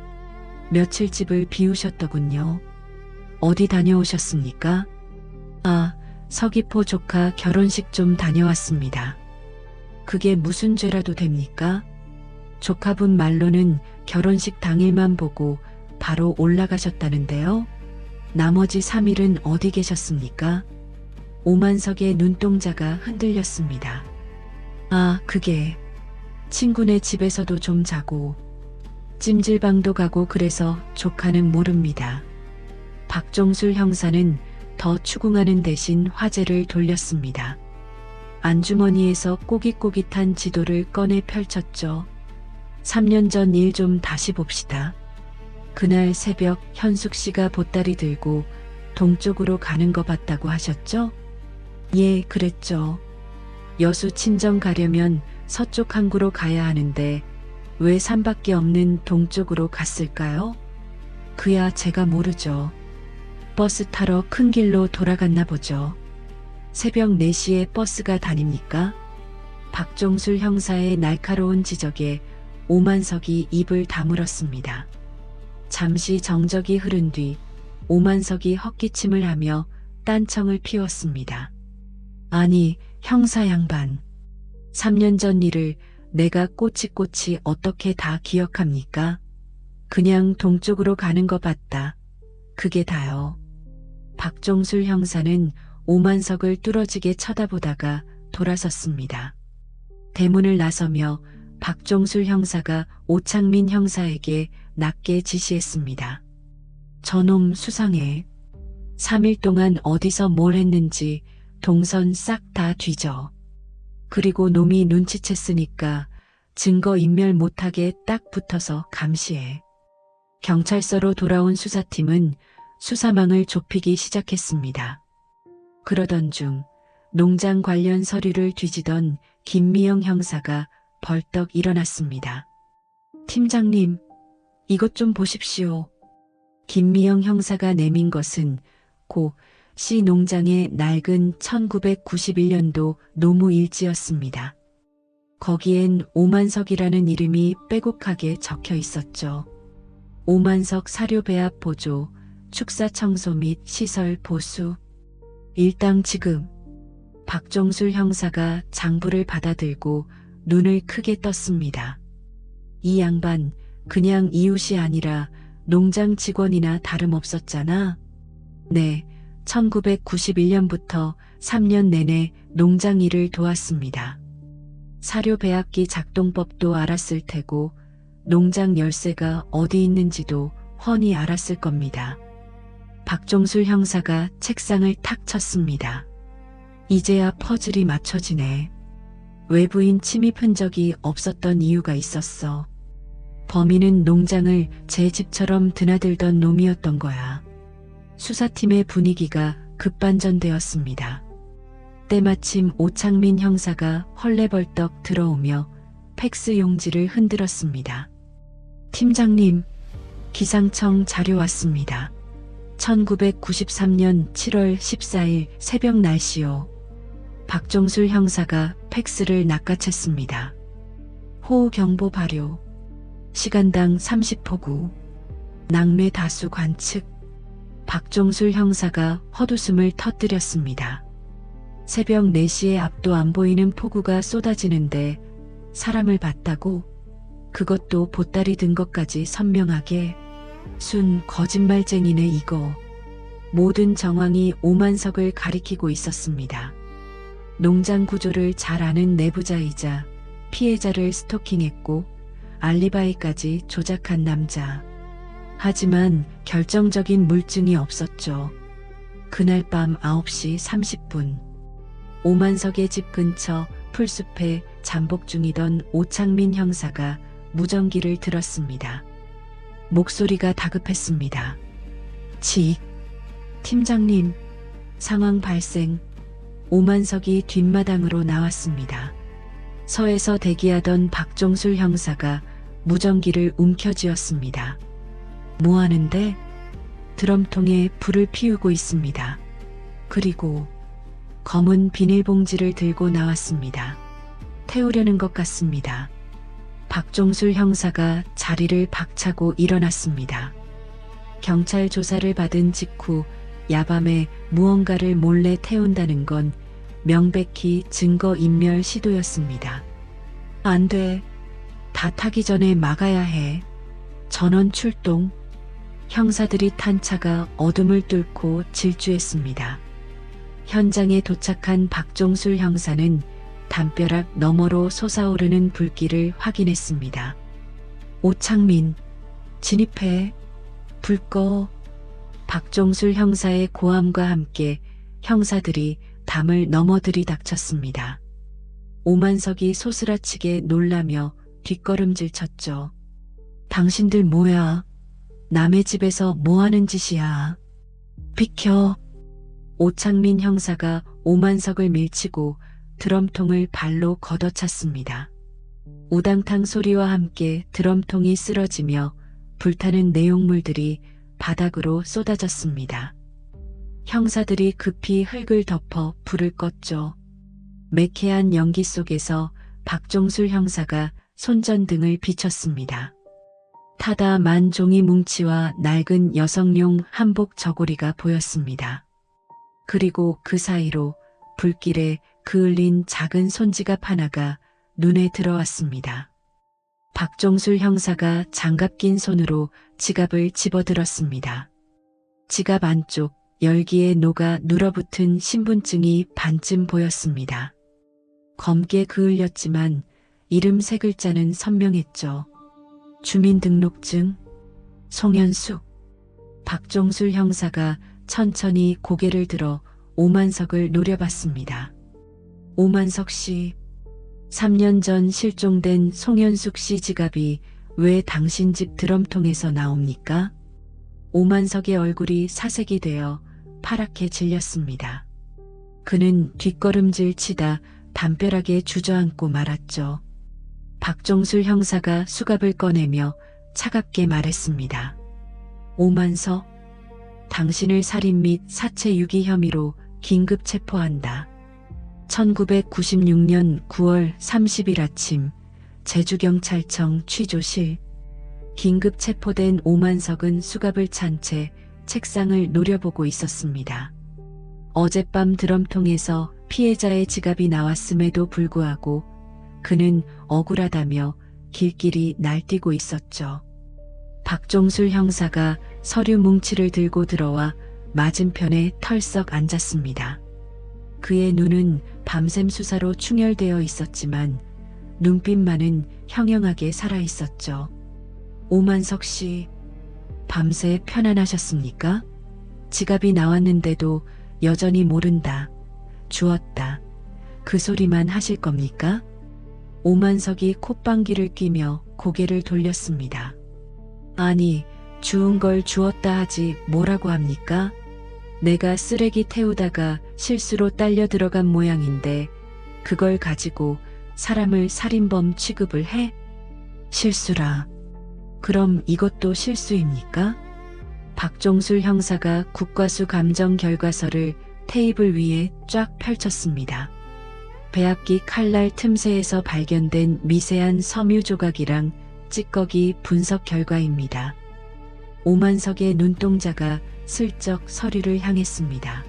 며칠 집을 비우셨더군요. 어디 다녀오셨습니까? 아, 서귀포 조카 결혼식 좀 다녀왔습니다. 그게 무슨 죄라도 됩니까? 조카분 말로는 결혼식 당일만 보고 바로 올라가셨다는데요. 나머지 3일은 어디 계셨습니까? 오만석의 눈동자가 흔들렸습니다. 아, 그게 친구네 집에서도 좀 자고 찜질방도 가고 그래서 조카는 모릅니다. 박종술 형사는 더 추궁하는 대신 화제를 돌렸습니다. 안주머니에서 꼬깃꼬깃한 지도를 꺼내 펼쳤죠. 3년 전 일 좀 다시 봅시다. 그날 새벽 현숙 씨가 보따리 들고 동쪽으로 가는 거 봤다고 하셨죠? 예, 그랬죠. 여수 친정 가려면 서쪽 항구로 가야 하는데 왜 산밖에 없는 동쪽으로 갔을까요? 그야 제가 모르죠. 버스 타러 큰 길로 돌아갔나 보죠. 새벽 4시에 버스가 다닙니까? 박종술 형사의 날카로운 지적에 오만석이 입을 다물었습니다. 잠시 정적이 흐른 뒤 오만석이 헛기침을 하며 딴청을 피웠습니다. 아니, 형사 양반. 3년 전 일을 내가 꼬치꼬치 어떻게 다 기억합니까? 그냥 동쪽으로 가는 거 봤다. 그게 다요. 박종술 형사는 오만석을 뚫어지게 쳐다보다가 돌아섰습니다. 대문을 나서며 박종술 형사가 오창민 형사에게 낮게 지시했습니다. 저놈 수상해. 3일 동안 어디서 뭘 했는지 동선 싹 다 뒤져. 그리고 놈이 눈치챘으니까 증거 인멸 못하게 딱 붙어서 감시해. 경찰서로 돌아온 수사팀은 수사망을 좁히기 시작했습니다. 그러던 중 농장 관련 서류를 뒤지던 김미영 형사가 벌떡 일어났습니다. 팀장님, 이것 좀 보십시오. 김미영 형사가 내민 것은 고 씨 농장의 낡은 1991년도 노무일지였습니다. 거기엔 오만석이라는 이름이 빼곡하게 적혀 있었죠. 오만석 사료 배합 보조, 축사 청소 및 시설 보수. 일당 지금. 박종술 형사가 장부를 받아들고 눈을 크게 떴습니다. 이 양반 그냥 이웃이 아니라 농장 직원이나 다름없었잖아. 네, 1991년부터 3년 내내 농장 일을 도왔습니다. 사료 배합기 작동법도 알았을 테고 농장 열쇠가 어디 있는지도 훤히 알았을 겁니다. 박종술 형사가 책상을 탁 쳤습니다. 이제야 퍼즐이 맞춰지네. 외부인 침입 흔적이 없었던 이유가 있었어. 범인은 농장을 제 집처럼 드나들던 놈이었던 거야. 수사팀의 분위기가 급반전되었습니다. 때마침 오창민 형사가 헐레벌떡 들어오며 팩스 용지를 흔들었습니다. 팀장님, 기상청 자료 왔습니다. 1993년 7월 14일 새벽 날씨요. 박종술 형사가 팩스를 낚아챘습니다. 호우경보 발효. 시간당 30포구. 낙뢰 다수 관측. 박종술 형사가 헛웃음을 터뜨렸습니다. 새벽 4시에 앞도 안 보이는 폭우가 쏟아지는데 사람을 봤다고? 그것도 보따리 든 것까지 선명하게. 순 거짓말쟁이네 이거. 모든 정황이 오만석을 가리키고 있었습니다. 농장 구조를 잘 아는 내부자이자 피해자를 스토킹했고 알리바이까지 조작한 남자. 하지만 결정적인 물증이 없었죠. 그날 밤 9시 30분 오만석의 집 근처 풀숲에 잠복 중이던 오창민 형사가 무전기를 들었습니다. 목소리가 다급했습니다. 팀장님, 상황 발생. 오만석이 뒷마당으로 나왔습니다. 서에서 대기하던 박종술 형사가 무전기를 움켜쥐었습니다. 뭐 하는데? 드럼통에 불을 피우고 있습니다. 그리고 검은 비닐봉지를 들고 나왔습니다. 태우려는 것 같습니다. 박종술 형사가 자리를 박차고 일어났습니다. 경찰 조사를 받은 직후 야밤에 무언가를 몰래 태운다는 건 명백히 증거인멸 시도였습니다. 안 돼. 다 타기 전에 막아야 해. 전원 출동. 형사들이 탄 차가 어둠을 뚫고 질주했습니다. 현장에 도착한 박종술 형사는 담벼락 너머로 솟아오르는 불길을 확인했습니다. 오창민, 진입해. 불 꺼. 박종술 형사의 고함과 함께 형사들이 담을 넘어 들이닥쳤습니다. 오만석이 소스라치게 놀라며 뒷걸음질 쳤죠. 당신들 뭐야? 남의 집에서 뭐하는 짓이야? 비켜. 오창민 형사가 오만석을 밀치고 드럼통을 발로 걷어찼습니다. 우당탕 소리와 함께 드럼통이 쓰러지며 불타는 내용물들이 바닥으로 쏟아졌습니다. 형사들이 급히 흙을 덮어 불을 껐죠. 매캐한 연기 속에서 박종술 형사가 손전등을 비췄습니다. 타다 만 종이 뭉치와 낡은 여성용 한복 저고리가 보였습니다. 그리고 그 사이로 불길에 그을린 작은 손지갑 하나가 눈에 들어왔습니다. 박종술 형사가 장갑 낀 손으로 지갑을 집어들었습니다. 지갑 안쪽 열기에 녹아 눌어붙은 신분증이 반쯤 보였습니다. 검게 그을렸지만 이름 세 글자는 선명했죠. 주민등록증, 송현숙. 박종술 형사가 천천히 고개를 들어 오만석을 노려봤습니다. 오만석 씨, 3년 전 실종된 송현숙 씨 지갑이 왜 당신 집 드럼통에서 나옵니까? 오만석의 얼굴이 사색이 되어 파랗게 질렸습니다. 그는 뒷걸음질 치다 담벼락에 주저앉고 말았죠. 박종술 형사가 수갑을 꺼내며 차갑게 말했습니다. 오만석, 당신을 살인 및 사체 유기 혐의로 긴급 체포한다. 1996년 9월 30일 아침 제주경찰청 취조실. 긴급 체포된 오만석은 수갑을 찬 채 책상을 노려보고 있었습니다. 어젯밤 드럼통에서 피해자의 지갑이 나왔음에도 불구하고 그는 억울하다며 길길이 날뛰고 있었죠. 박종술 형사가 서류 뭉치를 들고 들어와 맞은편에 털썩 앉았습니다. 그의 눈은 밤샘 수사로 충혈되어 있었지만 눈빛만은 형형하게 살아있었죠. 오만석 씨, 밤새 편안하셨습니까? 지갑이 나왔는데도 여전히 모른다, 주었다, 그 소리만 하실 겁니까? 오만석이 콧방귀를 뀌며 고개를 돌렸습니다. 아니, 주운 걸 주었다 하지 뭐라고 합니까? 내가 쓰레기 태우다가 실수로 딸려 들어간 모양인데 그걸 가지고 사람을 살인범 취급을 해? 실수라. 그럼 이것도 실수입니까? 박종술 형사가 국과수 감정 결과서를 테이블 위에 쫙 펼쳤습니다. 배합기 칼날 틈새에서 발견된 미세한 섬유 조각이랑 찌꺼기 분석 결과입니다. 오만석의 눈동자가 슬쩍 서류를 향했습니다.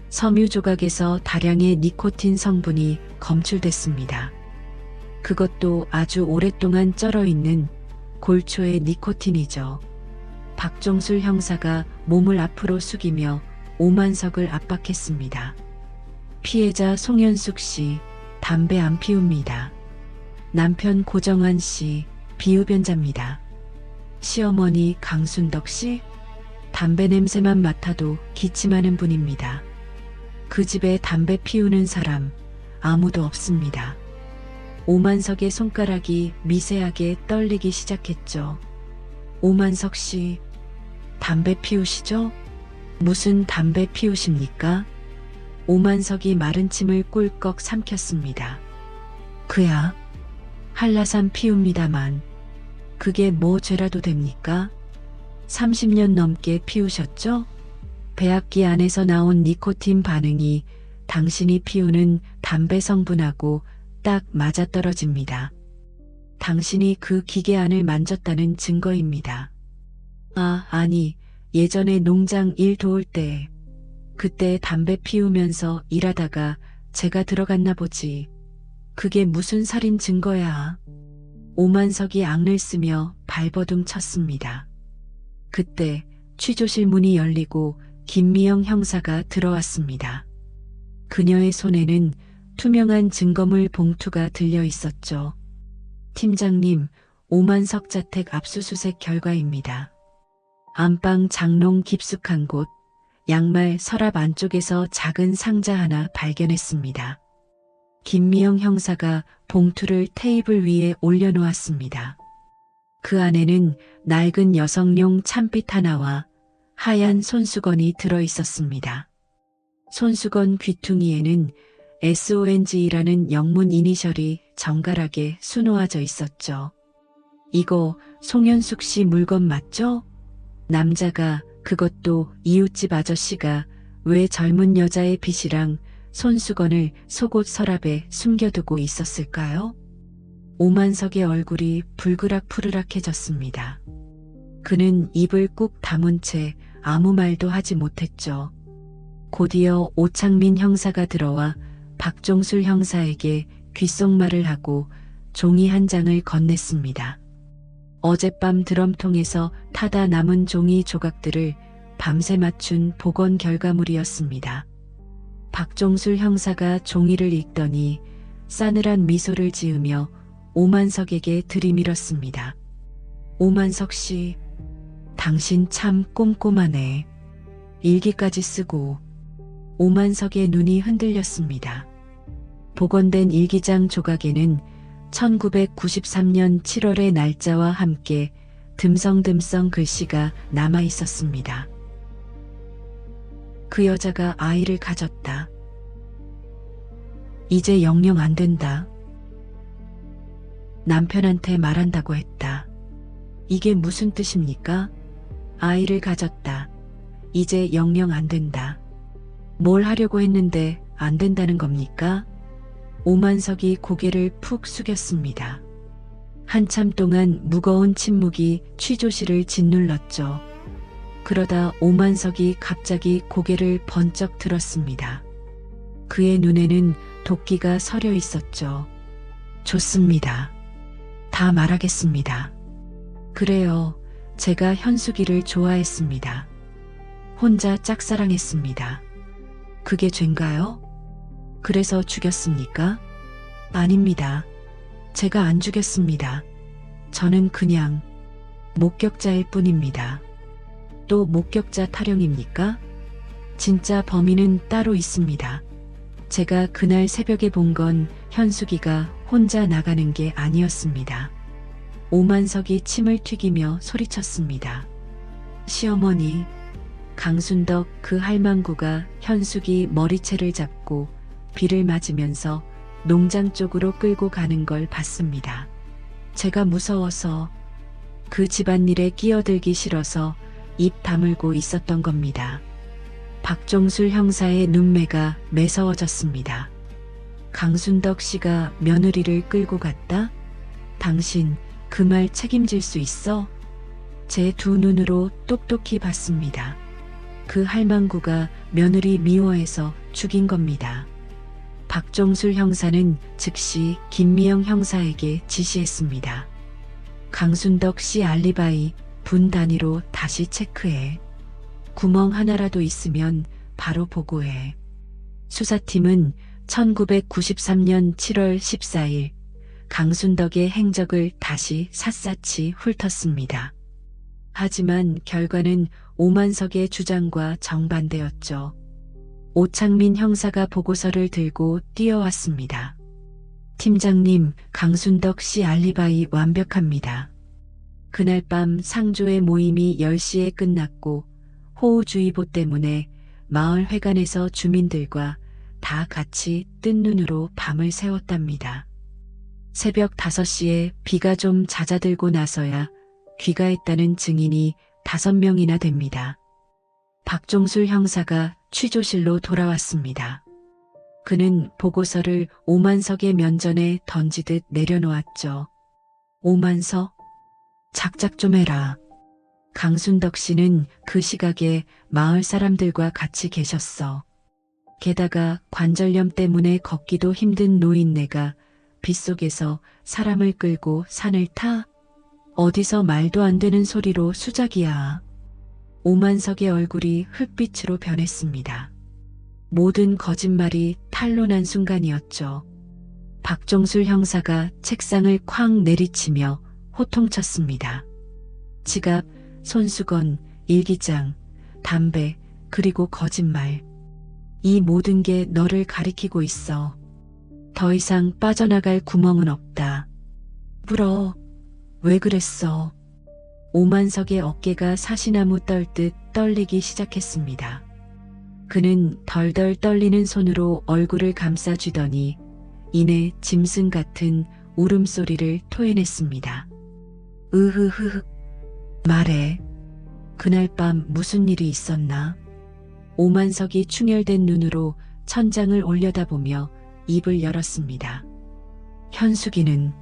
섬유 조각에서 다량의 니코틴 성분이 검출됐습니다. 그것도 아주 오랫동안 쩔어 있는 골초의 니코틴이죠. 박종술 형사가 몸을 앞으로 숙이며 오만석을 압박했습니다. 피해자 송현숙 씨, 담배 안 피웁니다. 남편 고정환 씨, 비흡연자입니다. 시어머니 강순덕 씨, 담배 냄새만 맡아도 기침하는 분입니다. 그 집에 담배 피우는 사람 아무도 없습니다. 오만석의 손가락이 미세하게 떨리기 시작했죠. 오만석 씨, 담배 피우시죠? 무슨 담배 피우십니까? 오만석이 마른 침을 꿀꺽 삼켰습니다. 그야 한라산 피웁니다만 그게 뭐 죄라도 됩니까? 30년 넘게 피우셨죠? 배합기 안에서 나온 니코틴 반응이 당신이 피우는 담배 성분하고 딱 맞아떨어집니다. 당신이 그 기계 안을 만졌다는 증거입니다. 아니, 예전에 농장 일 도울 때, 그때 담배 피우면서 일하다가 제가 들어갔나 보지. 그게 무슨 살인 증거야. 오만석이 악을 쓰며 발버둥 쳤습니다. 그때 취조실 문이 열리고 김미영 형사가 들어왔습니다. 그녀의 손에는 투명한 증거물 봉투가 들려 있었죠. 팀장님, 오만석 자택 압수수색 결과입니다. 안방 장롱 깊숙한 곳, 양말 서랍 안쪽에서 작은 상자 하나 발견했습니다. 김미영 형사가 봉투를 테이블 위에 올려놓았습니다. 그 안에는 낡은 여성용 참빗 하나와 하얀 손수건이 들어 있었습니다. 손수건 귀퉁이에는 SONG라는 영문 이니셜이 정갈하게 수놓아져 있었죠. 이거 송현숙 씨 물건 맞죠? 남자가, 그것도 이웃집 아저씨가 왜 젊은 여자의 빗이랑 손수건을 속옷 서랍에 숨겨두고 있었을까요? 오만석의 얼굴이 불그락푸르락해졌습니다. 그는 입을 꾹 다문 채 아무 말도 하지 못했죠. 곧이어 오창민 형사가 들어와 박종술 형사에게 귓속말을 하고 종이 한 장을 건넸습니다. 어젯밤 드럼통에서 타다 남은 종이 조각들을 밤새 맞춘 복원 결과물이었습니다. 박종술 형사가 종이를 읽더니 싸늘한 미소를 지으며 오만석에게 들이밀었습니다. 오만석 씨, 당신 참 꼼꼼하네. 일기까지 쓰고. 오만석의 눈이 흔들렸습니다. 복원된 일기장 조각에는 1993년 7월의 날짜와 함께 듬성듬성 글씨가 남아 있었습니다. 그 여자가 아이를 가졌다. 이제 영영 안 된다. 남편한테 말한다고 했다. 이게 무슨 뜻입니까? 아이를 가졌다. 이제 영영 안 된다. 뭘 하려고 했는데 안 된다는 겁니까? 오만석이 고개를 푹 숙였습니다. 한참 동안 무거운 침묵이 취조실을 짓눌렀죠. 그러다 오만석이 갑자기 고개를 번쩍 들었습니다. 그의 눈에는 도끼가 서려 있었죠. 좋습니다. 다 말하겠습니다. 그래요. 제가 현숙이를 좋아했습니다. 혼자 짝사랑했습니다. 그게 죄인가요? 그래서 죽였습니까? 아닙니다. 제가 안 죽였습니다. 저는 그냥 목격자일 뿐입니다. 또 목격자 타령입니까? 진짜 범인은 따로 있습니다. 제가 그날 새벽에 본 건 현숙이가 혼자 나가는 게 아니었습니다. 오만석이 침을 튀기며 소리쳤습니다. 시어머니, 강순덕 그 할망구가 현숙이 머리채를 잡고 비를 맞으면서 농장 쪽으로 끌고 가는 걸 봤습니다. 제가 무서워서 그 집안일에 끼어들기 싫어서 입 다물고 있었던 겁니다. 박종술 형사의 눈매가 매서워졌습니다. 강순덕 씨가 며느리를 끌고 갔다? 당신 그 말 책임질 수 있어? 제 두 눈으로 똑똑히 봤습니다. 그 할망구가 며느리 미워해서 죽인 겁니다. 박종술 형사는 즉시 김미영 형사에게 지시했습니다. 강순덕 씨 알리바이 분 단위로 다시 체크해. 구멍 하나라도 있으면 바로 보고해. 수사팀은 1993년 7월 14일 강순덕의 행적을 다시 샅샅이 훑었습니다. 하지만 결과는 오만석의 주장과 정반대였죠. 오창민 형사가 보고서를 들고 뛰어왔습니다. 팀장님, 강순덕 씨 알리바이 완벽합니다. 그날 밤 상조의 모임이 10시에 끝났고 호우주의보 때문에 마을 회관에서 주민들과 다 같이 뜬 눈으로 밤을 새웠답니다. 새벽 5시에 비가 좀 잦아들고 나서야 귀가했다는 증인이 5명이나 됩니다. 박종술 형사가 취조실로 돌아왔습니다. 그는 보고서를 오만석의 면전에 던지듯 내려놓았죠. 오만석? 작작 좀 해라. 강순덕 씨는 그 시각에 마을 사람들과 같이 계셨어. 게다가 관절염 때문에 걷기도 힘든 노인네가 빗속에서 사람을 끌고 산을 타? 어디서 말도 안 되는 소리로 수작이야. 오만석의 얼굴이 흙빛으로 변했습니다. 모든 거짓말이 탄로난 순간이었죠. 박종술 형사가 책상을 쾅 내리치며 호통쳤습니다. 지갑, 손수건, 일기장, 담배, 그리고 거짓말. 이 모든 게 너를 가리키고 있어. 더 이상 빠져나갈 구멍은 없다. 불어. 왜 그랬어? 오만석의 어깨가 사시나무 떨듯 떨리기 시작했습니다. 그는 덜덜 떨리는 손으로 얼굴을 감싸쥐더니 이내 짐승 같은 울음소리를 토해냈습니다. 으흐흐. 말해. 그날 밤 무슨 일이 있었나? 오만석이 충혈된 눈으로 천장을 올려다보며 입을 열었습니다. 현숙이는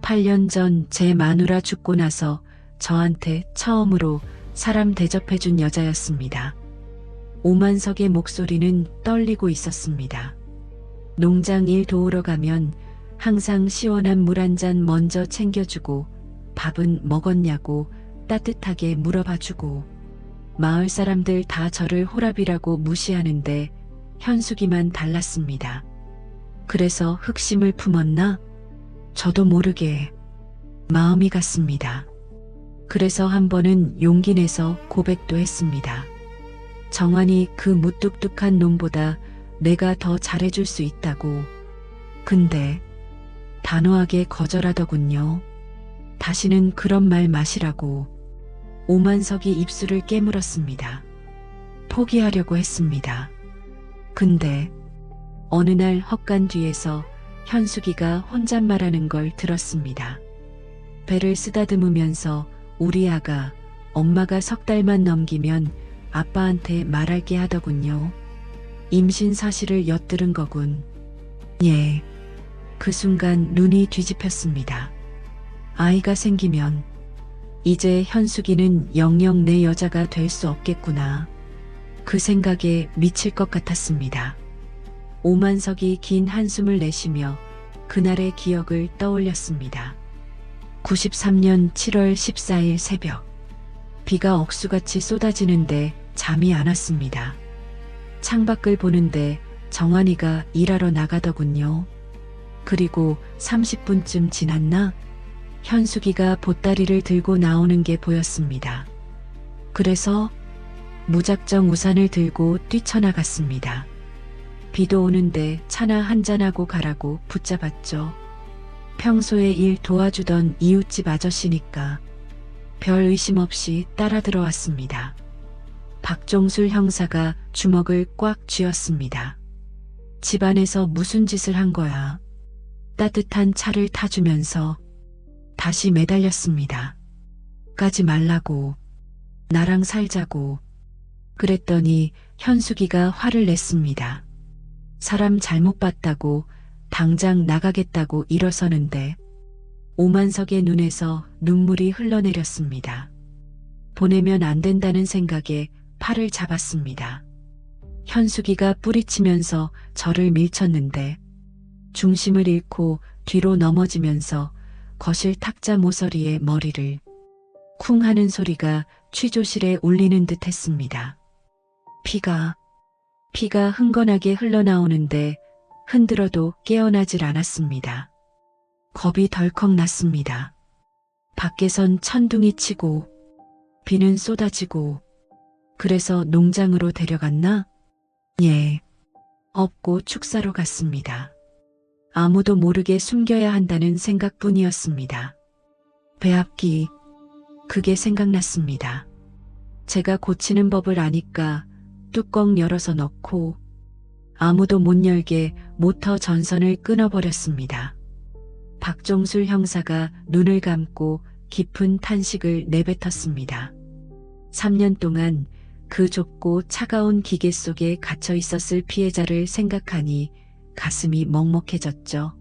8년 전 제 마누라 죽고 나서 저한테 처음으로 사람 대접해준 여자였습니다. 오만석의 목소리는 떨리고 있었습니다. 농장 일 도우러 가면 항상 시원한 물 한 잔 먼저 챙겨주고 밥은 먹었냐고 따뜻하게 물어봐주고 마을 사람들 다 저를 호랍이라고 무시하는데 현숙이만 달랐습니다. 그래서 흑심을 품었나? 저도 모르게 마음이 갔습니다. 그래서 한 번은 용기 내서 고백도 했습니다. 정환이 그 무뚝뚝한 놈보다 내가 더 잘해줄 수 있다고. 근데 단호하게 거절하더군요. 다시는 그런 말 마시라고. 오만석이 입술을 깨물었습니다. 포기하려고 했습니다. 근데 어느 날 헛간 뒤에서 현숙이가 혼잣말하는 걸 들었습니다. 배를 쓰다듬으면서 우리 아가 엄마가 3달만 넘기면 아빠한테 말할게 하더군요. 임신 사실을 엿들은 거군. 예. 그 순간 눈이 뒤집혔습니다. 아이가 생기면 이제 현숙이는 영영 내 여자가 될 수 없겠구나. 그 생각에 미칠 것 같았습니다. 오만석이 긴 한숨을 내쉬며 그날의 기억을 떠올렸습니다. 93년 7월 14일 새벽. 비가 억수같이 쏟아지는데 잠이 안 왔습니다. 창밖을 보는데 정환이가 일하러 나가더군요. 그리고 30분쯤 지났나? 현숙이가 보따리를 들고 나오는 게 보였습니다. 그래서 무작정 우산을 들고 뛰쳐나갔습니다. 비도 오는데 차나 한잔하고 가라고 붙잡았죠. 평소에 일 도와주던 이웃집 아저씨니까 별 의심 없이 따라 들어왔습니다. 박종술 형사가 주먹을 꽉 쥐었습니다. 집안에서 무슨 짓을 한 거야? 따뜻한 차를 타주면서 다시 매달렸습니다. 가지 말라고. 나랑 살자고. 그랬더니 현숙이가 화를 냈습니다. 사람 잘못 봤다고 당장 나가겠다고 일어서는데 오만석의 눈에서 눈물이 흘러내렸습니다. 보내면 안 된다는 생각에 팔을 잡았습니다. 현숙이가 뿌리치면서 저를 밀쳤는데 중심을 잃고 뒤로 넘어지면서 거실 탁자 모서리에 머리를 쿵 하는 소리가 취조실에 울리는 듯 했습니다. 피가 흥건하게 흘러나오는데 흔들어도 깨어나질 않았습니다. 겁이 덜컥 났습니다. 밖에선 천둥이 치고 비는 쏟아지고 그래서 농장으로 데려갔나? 예. 업고 축사로 갔습니다. 아무도 모르게 숨겨야 한다는 생각뿐이었습니다. 배합기, 그게 생각났습니다. 제가 고치는 법을 아니까 뚜껑 열어서 넣고 아무도 못 열게 모터 전선을 끊어버렸습니다. 박종술 형사가 눈을 감고 깊은 탄식을 내뱉었습니다. 3년 동안 그 좁고 차가운 기계 속에 갇혀 있었을 피해자를 생각하니 가슴이 먹먹해졌죠.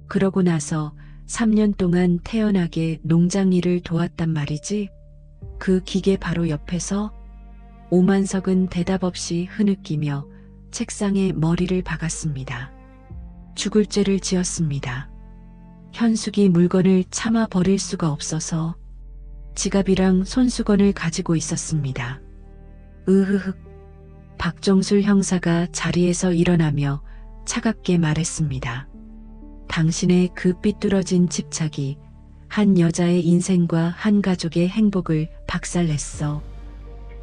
그러고 나서 3년 동안 태연하게 농장 일을 도왔단 말이지. 그 기계 바로 옆에서 오만석은 대답 없이 흐느끼며 책상에 머리를 박았습니다. 죽을 죄를 지었습니다. 현숙이 물건을 참아 버릴 수가 없어서 지갑이랑 손수건을 가지고 있었습니다. 으흐흑. 박종술 형사가 자리에서 일어나며 차갑게 말했습니다. 당신의 그 삐뚤어진 집착이 한 여자의 인생과 한 가족의 행복을 박살냈어.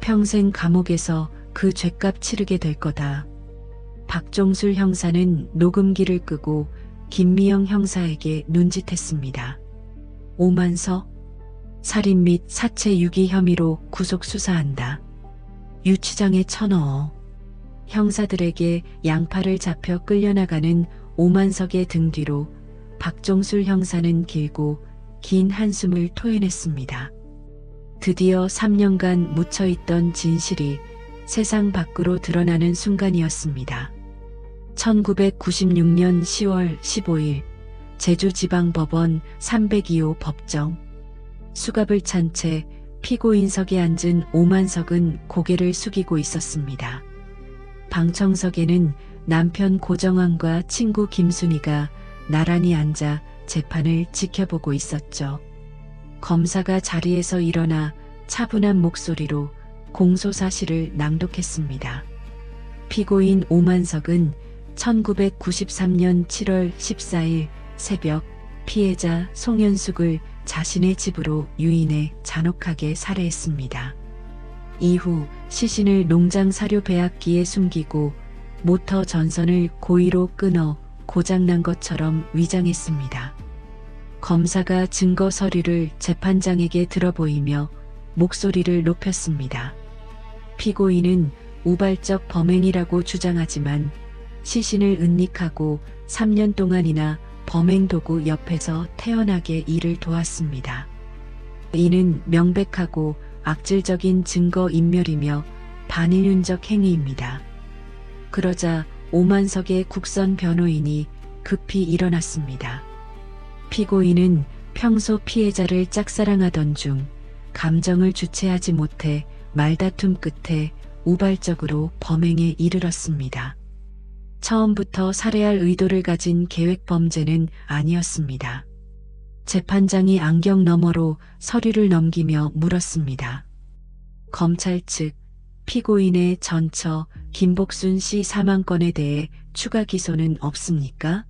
평생 감옥에서 그 죗값 치르게 될 거다. 박종술 형사는 녹음기를 끄고 김미영 형사에게 눈짓했습니다. 오만석, 살인 및 사체 유기 혐의로 구속 수사한다. 유치장에 쳐넣어. 형사들에게 양팔을 잡혀 끌려나가는 오만석의 등 뒤로 박종술 형사는 길고 긴 한숨을 토해냈습니다. 드디어 3년간 묻혀있던 진실이 세상 밖으로 드러나는 순간이었습니다. 1996년 10월 15일 제주지방법원 302호 법정. 수갑을 찬 채 피고인석에 앉은 오만석은 고개를 숙이고 있었습니다. 방청석에는 남편 고정환과 친구 김순희가 나란히 앉아 재판을 지켜보고 있었죠. 검사가 자리에서 일어나 차분한 목소리로 공소사실을 낭독했습니다. 피고인 오만석은 1993년 7월 14일 새벽 피해자 송현숙을 자신의 집으로 유인해 잔혹하게 살해했습니다. 이후 시신을 농장 사료 배합기에 숨기고 모터 전선을 고의로 끊어 고장난 것처럼 위장했습니다. 검사가 증거 서류를 재판장에게 들어보이며 목소리를 높였습니다. 피고인은 우발적 범행이라고 주장하지만 시신을 은닉하고 3년 동안이나 범행 도구 옆에서 태연하게 일을 도왔습니다. 이는 명백하고 악질적인 증거 인멸이며 반인륜적 행위입니다. 그러자 오만석의 국선 변호인이 급히 일어났습니다. 피고인은 평소 피해자를 짝사랑하던 중 감정을 주체하지 못해 말다툼 끝에 우발적으로 범행에 이르렀습니다. 처음부터 살해할 의도를 가진 계획 범죄는 아니었습니다. 재판장이 안경 너머로 서류를 넘기며 물었습니다. 검찰 측 피고인의 전처 김복순 씨 사망건에 대해 추가 기소는 없습니까?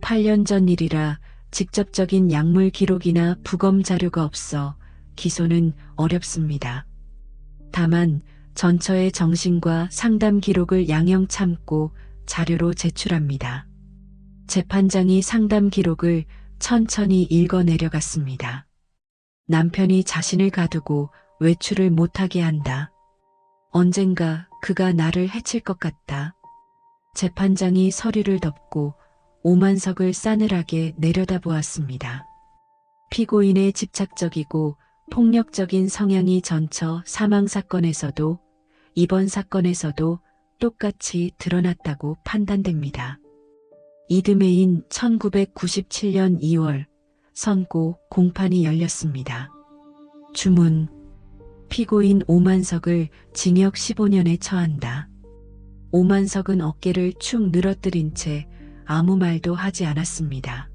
8년 전 일이라 직접적인 약물 기록이나 부검 자료가 없어 기소는 어렵습니다. 다만 전처의 정신과 상담 기록을 양형 참고 자료로 제출합니다. 재판장이 상담 기록을 천천히 읽어 내려갔습니다. 남편이 자신을 가두고 외출을 못하게 한다. 언젠가 그가 나를 해칠 것 같다. 재판장이 서류를 덮고 오만석을 싸늘하게 내려다보았습니다. 피고인의 집착적이고 폭력적인 성향이 전처 사망 사건에서도 이번 사건에서도 똑같이 드러났다고 판단됩니다. 이듬해인 1997년 2월 선고 공판이 열렸습니다. 주문: 피고인 오만석을 징역 15년에 처한다. 오만석은 어깨를 축 늘어뜨린 채 아무 말도 하지 않았습니다.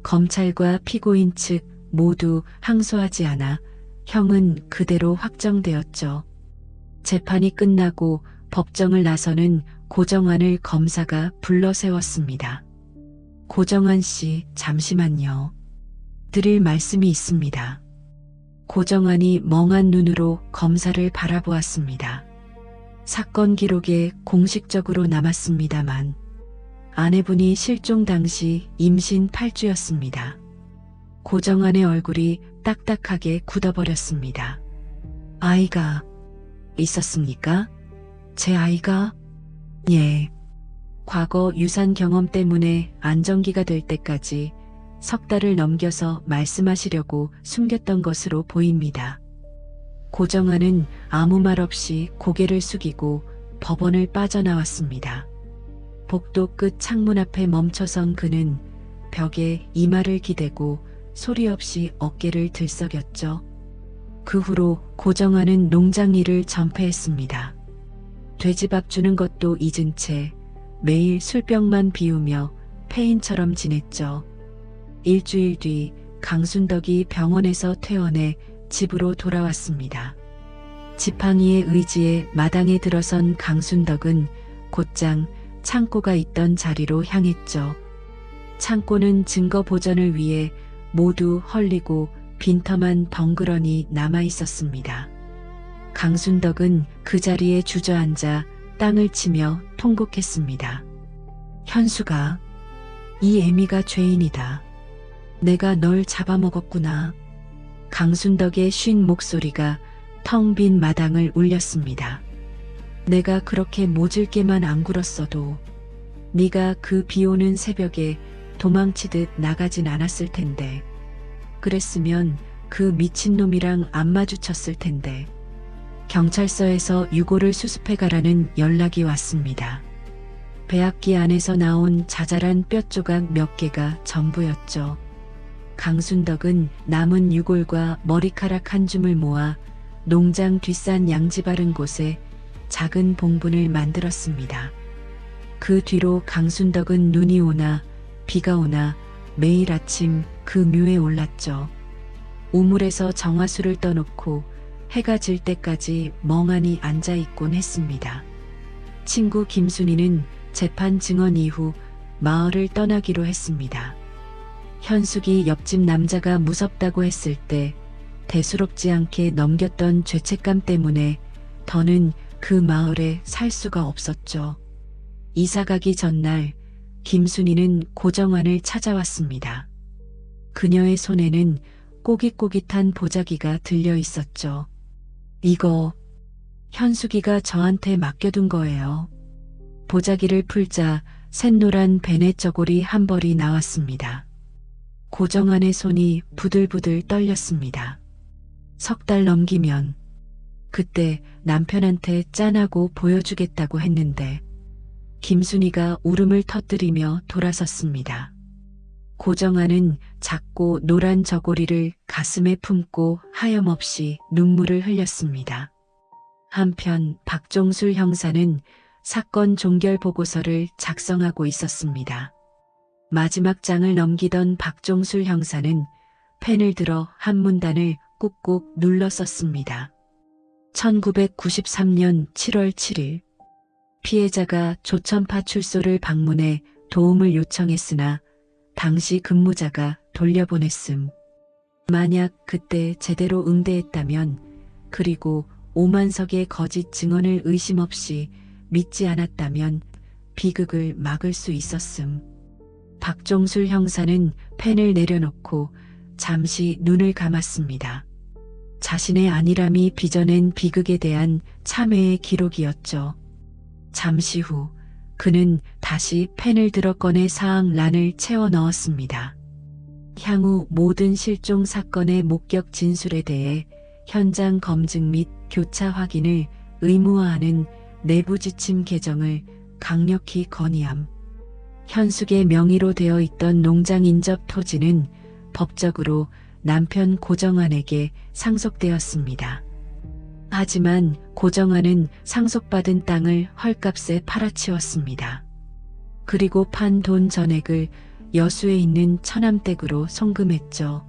검찰과 피고인 측 모두 항소하지 않아 형은 그대로 확정되었죠. 재판이 끝나고 법정을 나서는 고정환을 검사가 불러 세웠습니다. 고정환 씨, 잠시만요. 드릴 말씀이 있습니다. 고정환이 멍한 눈으로 검사를 바라보았습니다. 사건 기록에 공식적으로 남았습니다만 아내분이 실종 당시 임신 8주였습니다. 고정환의 얼굴이 딱딱하게 굳어버렸습니다. 아이가 있었습니까? 제 아이가? 예. 과거 유산 경험 때문에 안정기가 될 때까지 석 달을 넘겨서 말씀하시려고 숨겼던 것으로 보입니다. 고정환은 아무 말 없이 고개를 숙이고 법원을 빠져나왔습니다. 복도 끝 창문 앞에 멈춰선 그는 벽에 이마를 기대고 소리 없이 어깨를 들썩였죠. 그 후로 고정환은 농장 일을 전폐했습니다. 돼지밥 주는 것도 잊은 채 매일 술병만 비우며 폐인처럼 지냈죠. 일주일 뒤 강순덕이 병원에서 퇴원해 집으로 돌아왔습니다. 지팡이의 의지에 마당에 들어선 강순덕은 곧장 창고가 있던 자리로 향했죠. 창고는 증거 보전을 위해 모두 헐리고 빈터만 덩그러니 남아 있었습니다. 강순덕은 그 자리에 주저앉아 땅을 치며 통곡했습니다. 현수가, 이 애미가 죄인이다. 내가 널 잡아먹었구나. 강순덕의 쉰 목소리가 텅 빈 마당을 울렸습니다. 내가 그렇게 모질게만 안 굴었어도 네가 그 비오는 새벽에 도망치듯 나가진 않았을 텐데. 그랬으면 그 미친놈이랑 안 마주쳤을 텐데. 경찰서에서 유고를 수습해가라는 연락이 왔습니다. 배합기 안에서 나온 자잘한 뼈조각 몇 개가 전부였죠. 강순덕은 남은 유골과 머리카락 한 줌을 모아 농장 뒷산 양지 바른 곳에 작은 봉분을 만들었습니다. 그 뒤로 강순덕은 눈이 오나 비가 오나 매일 아침 그 묘에 올랐죠. 우물에서 정화수를 떠놓고 해가 질 때까지 멍하니 앉아있곤 했습니다. 친구 김순희는 재판 증언 이후 마을을 떠나기로 했습니다. 현숙이 옆집 남자가 무섭다고 했을 때 대수롭지 않게 넘겼던 죄책감 때문에 더는 그 마을에 살 수가 없었죠. 이사가기 전날 김순희는 고정환을 찾아왔습니다. 그녀의 손에는 꼬깃꼬깃한 보자기가 들려 있었죠. 이거 현숙이가 저한테 맡겨둔 거예요. 보자기를 풀자 샛노란 베네 저고리 한 벌이 나왔습니다. 고정환의 손이 부들부들 떨렸습니다. 석 달 넘기면 그때 남편한테 짠하고 보여주겠다고 했는데. 김순희가 울음을 터뜨리며 돌아섰습니다. 고정환은 작고 노란 저고리를 가슴에 품고 하염없이 눈물을 흘렸습니다. 한편 박종술 형사는 사건 종결 보고서를 작성하고 있었습니다. 마지막 장을 넘기던 박종술 형사는 펜을 들어 한 문단을 꾹꾹 눌러 썼습니다. 1993년 7월 7일 피해자가 조천파출소를 방문해 도움을 요청했으나 당시 근무자가 돌려보냈음. 만약 그때 제대로 응대했다면 그리고 오만석의 거짓 증언을 의심 없이 믿지 않았다면 비극을 막을 수 있었음. 박종술 형사는 펜을 내려놓고 잠시 눈을 감았습니다. 자신의 안일함이 빚어낸 비극에 대한 참회의 기록이었죠. 잠시 후 그는 다시 펜을 들어 꺼내 사항란을 채워 넣었습니다. 향후 모든 실종 사건의 목격 진술에 대해 현장 검증 및 교차 확인을 의무화하는 내부 지침 개정을 강력히 건의함. 현숙의 명의로 되어 있던 농장 인접 토지는 법적으로 남편 고정환에게 상속되었습니다. 하지만 고정환은 상속받은 땅을 헐값에 팔아치웠습니다. 그리고 판 돈 전액을 여수에 있는 처남댁으로 송금했죠.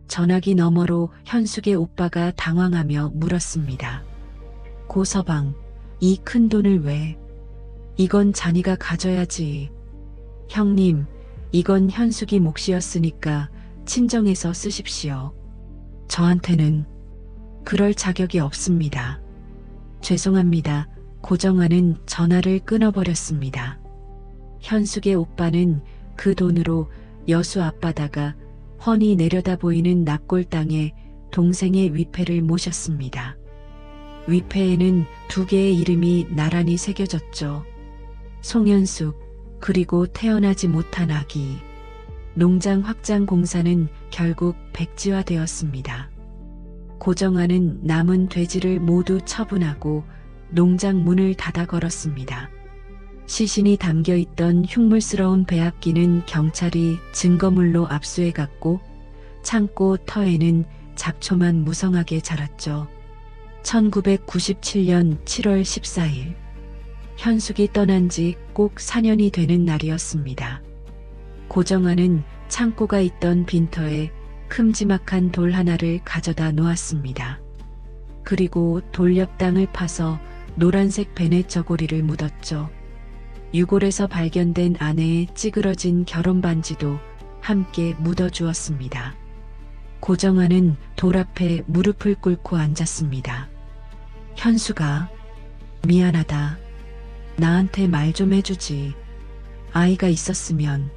전화기 너머로 현숙의 오빠가 당황하며 물었습니다. 고서방, 이 큰 돈을 왜? 이건 자네가 가져야지. 형님, 이건 현숙이 몫이었으니까 친정에서 쓰십시오. 저한테는 그럴 자격이 없습니다. 죄송합니다. 고정환은 전화를 끊어버렸습니다. 현숙의 오빠는 그 돈으로 여수 앞바다가 훤히 내려다 보이는 납골 땅에 동생의 위패를 모셨습니다. 위패에는 두 개의 이름이 나란히 새겨졌죠. 송현숙, 그리고 태어나지 못한 아기. 농장 확장 공사는 결국 백지화되었습니다. 고정환은 남은 돼지를 모두 처분하고 농장 문을 닫아 걸었습니다. 시신이 담겨있던 흉물스러운 배합기는 경찰이 증거물로 압수해갔고 창고 터에는 잡초만 무성하게 자랐죠. 1997년 7월 14일 현숙이 떠난 지 꼭 4년이 되는 날이었습니다. 고정환은 창고가 있던 빈터에 큼지막한 돌 하나를 가져다 놓았습니다. 그리고 돌 옆 땅을 파서 노란색 베네 저고리를 묻었죠. 유골에서 발견된 아내의 찌그러진 결혼 반지도 함께 묻어주었습니다. 고정환은 돌 앞에 무릎을 꿇고 앉았습니다. 현수가, 미안하다. 나한테 말 좀 해주지. 아이가 있었으면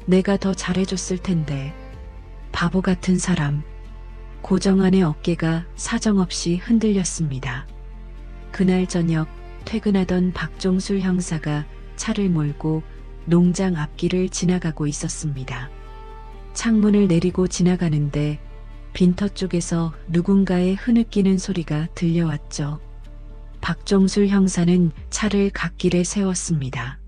내가 더 잘해줬을 텐데. 바보 같은 사람. 고정환의 어깨가 사정없이 흔들렸습니다. 그날 저녁 퇴근하던 박종술 형사가 차를 몰고 농장 앞길을 지나가고 있었습니다. 창문을 내리고 지나가는데 빈터 쪽에서 누군가의 흐느끼는 소리가 들려왔죠. 박종술 형사는 차를 갓길에 세웠습니다.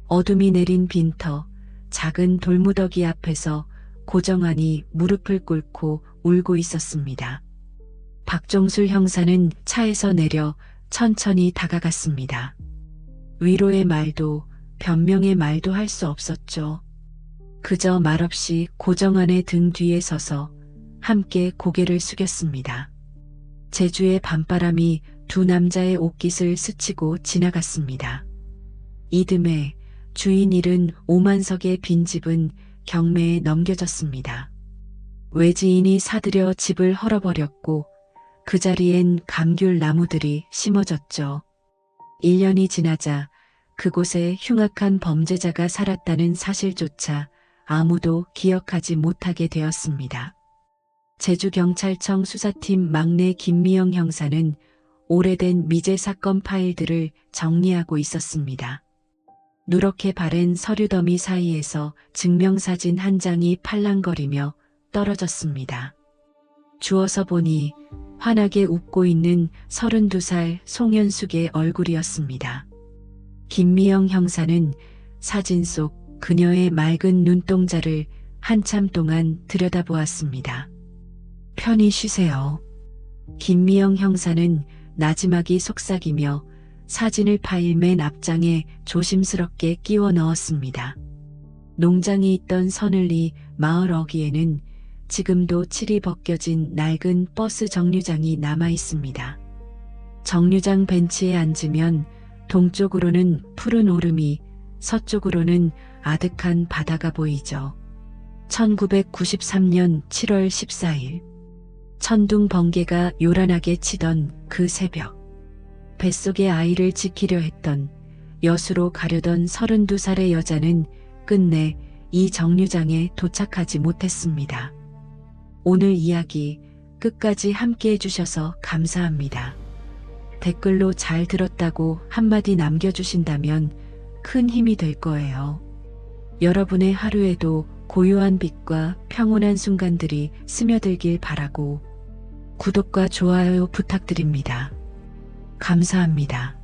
어둠이 내린 빈터, 작은 돌무더기 앞에서 고정환이 무릎을 꿇고 울고 있었습니다. 박종술 형사는 차에서 내려 천천히 다가갔습니다. 위로의 말도 변명의 말도 할 수 없었죠. 그저 말없이 고정환의 등 뒤에 서서 함께 고개를 숙였습니다. 제주의 밤바람이 두 남자의 옷깃을 스치고 지나갔습니다. 이듬해 주인 잃은 오만석의 빈집은 경매에 넘겨졌습니다. 외지인이 사들여 집을 헐어버렸고 그 자리엔 감귤 나무들이 심어졌죠. 1년이 지나자 그곳에 흉악한 범죄자가 살았다는 사실조차 아무도 기억하지 못하게 되었습니다. 제주경찰청 수사팀 막내 김미영 형사는 오래된 미제 사건 파일들을 정리하고 있었습니다. 누렇게 바랜 서류 더미 사이에서 증명사진 한 장이 팔랑거리며 떨어졌습니다. 주워서 보니 환하게 웃고 있는 32살 송현숙의 얼굴이었습니다. 김미영 형사는 사진 속 그녀의 맑은 눈동자를 한참 동안 들여다보았습니다. 편히 쉬세요. 김미영 형사는 나지막이 속삭이며 사진을 파일 맨 앞장에 조심스럽게 끼워 넣었습니다. 농장이 있던 서늘리 마을 어귀에는 지금도 칠이 벗겨진 낡은 버스 정류장이 남아 있습니다. 정류장 벤치에 앉으면 동쪽으로는 푸른 오름이, 서쪽으로는 아득한 바다가 보이죠. 1993년 7월 14일 천둥 번개가 요란하게 치던 그 새벽, 뱃속의 아이를 지키려 했던, 여수로 가려던 32살의 여자는 끝내 이 정류장에 도착하지 못했습니다. 오늘 이야기 끝까지 함께 해주셔서 감사합니다. 댓글로 잘 들었다고 한마디 남겨주신다면 큰 힘이 될 거예요. 여러분의 하루에도 고요한 빛과 평온한 순간들이 스며들길 바라고 구독과 좋아요 부탁드립니다. 감사합니다.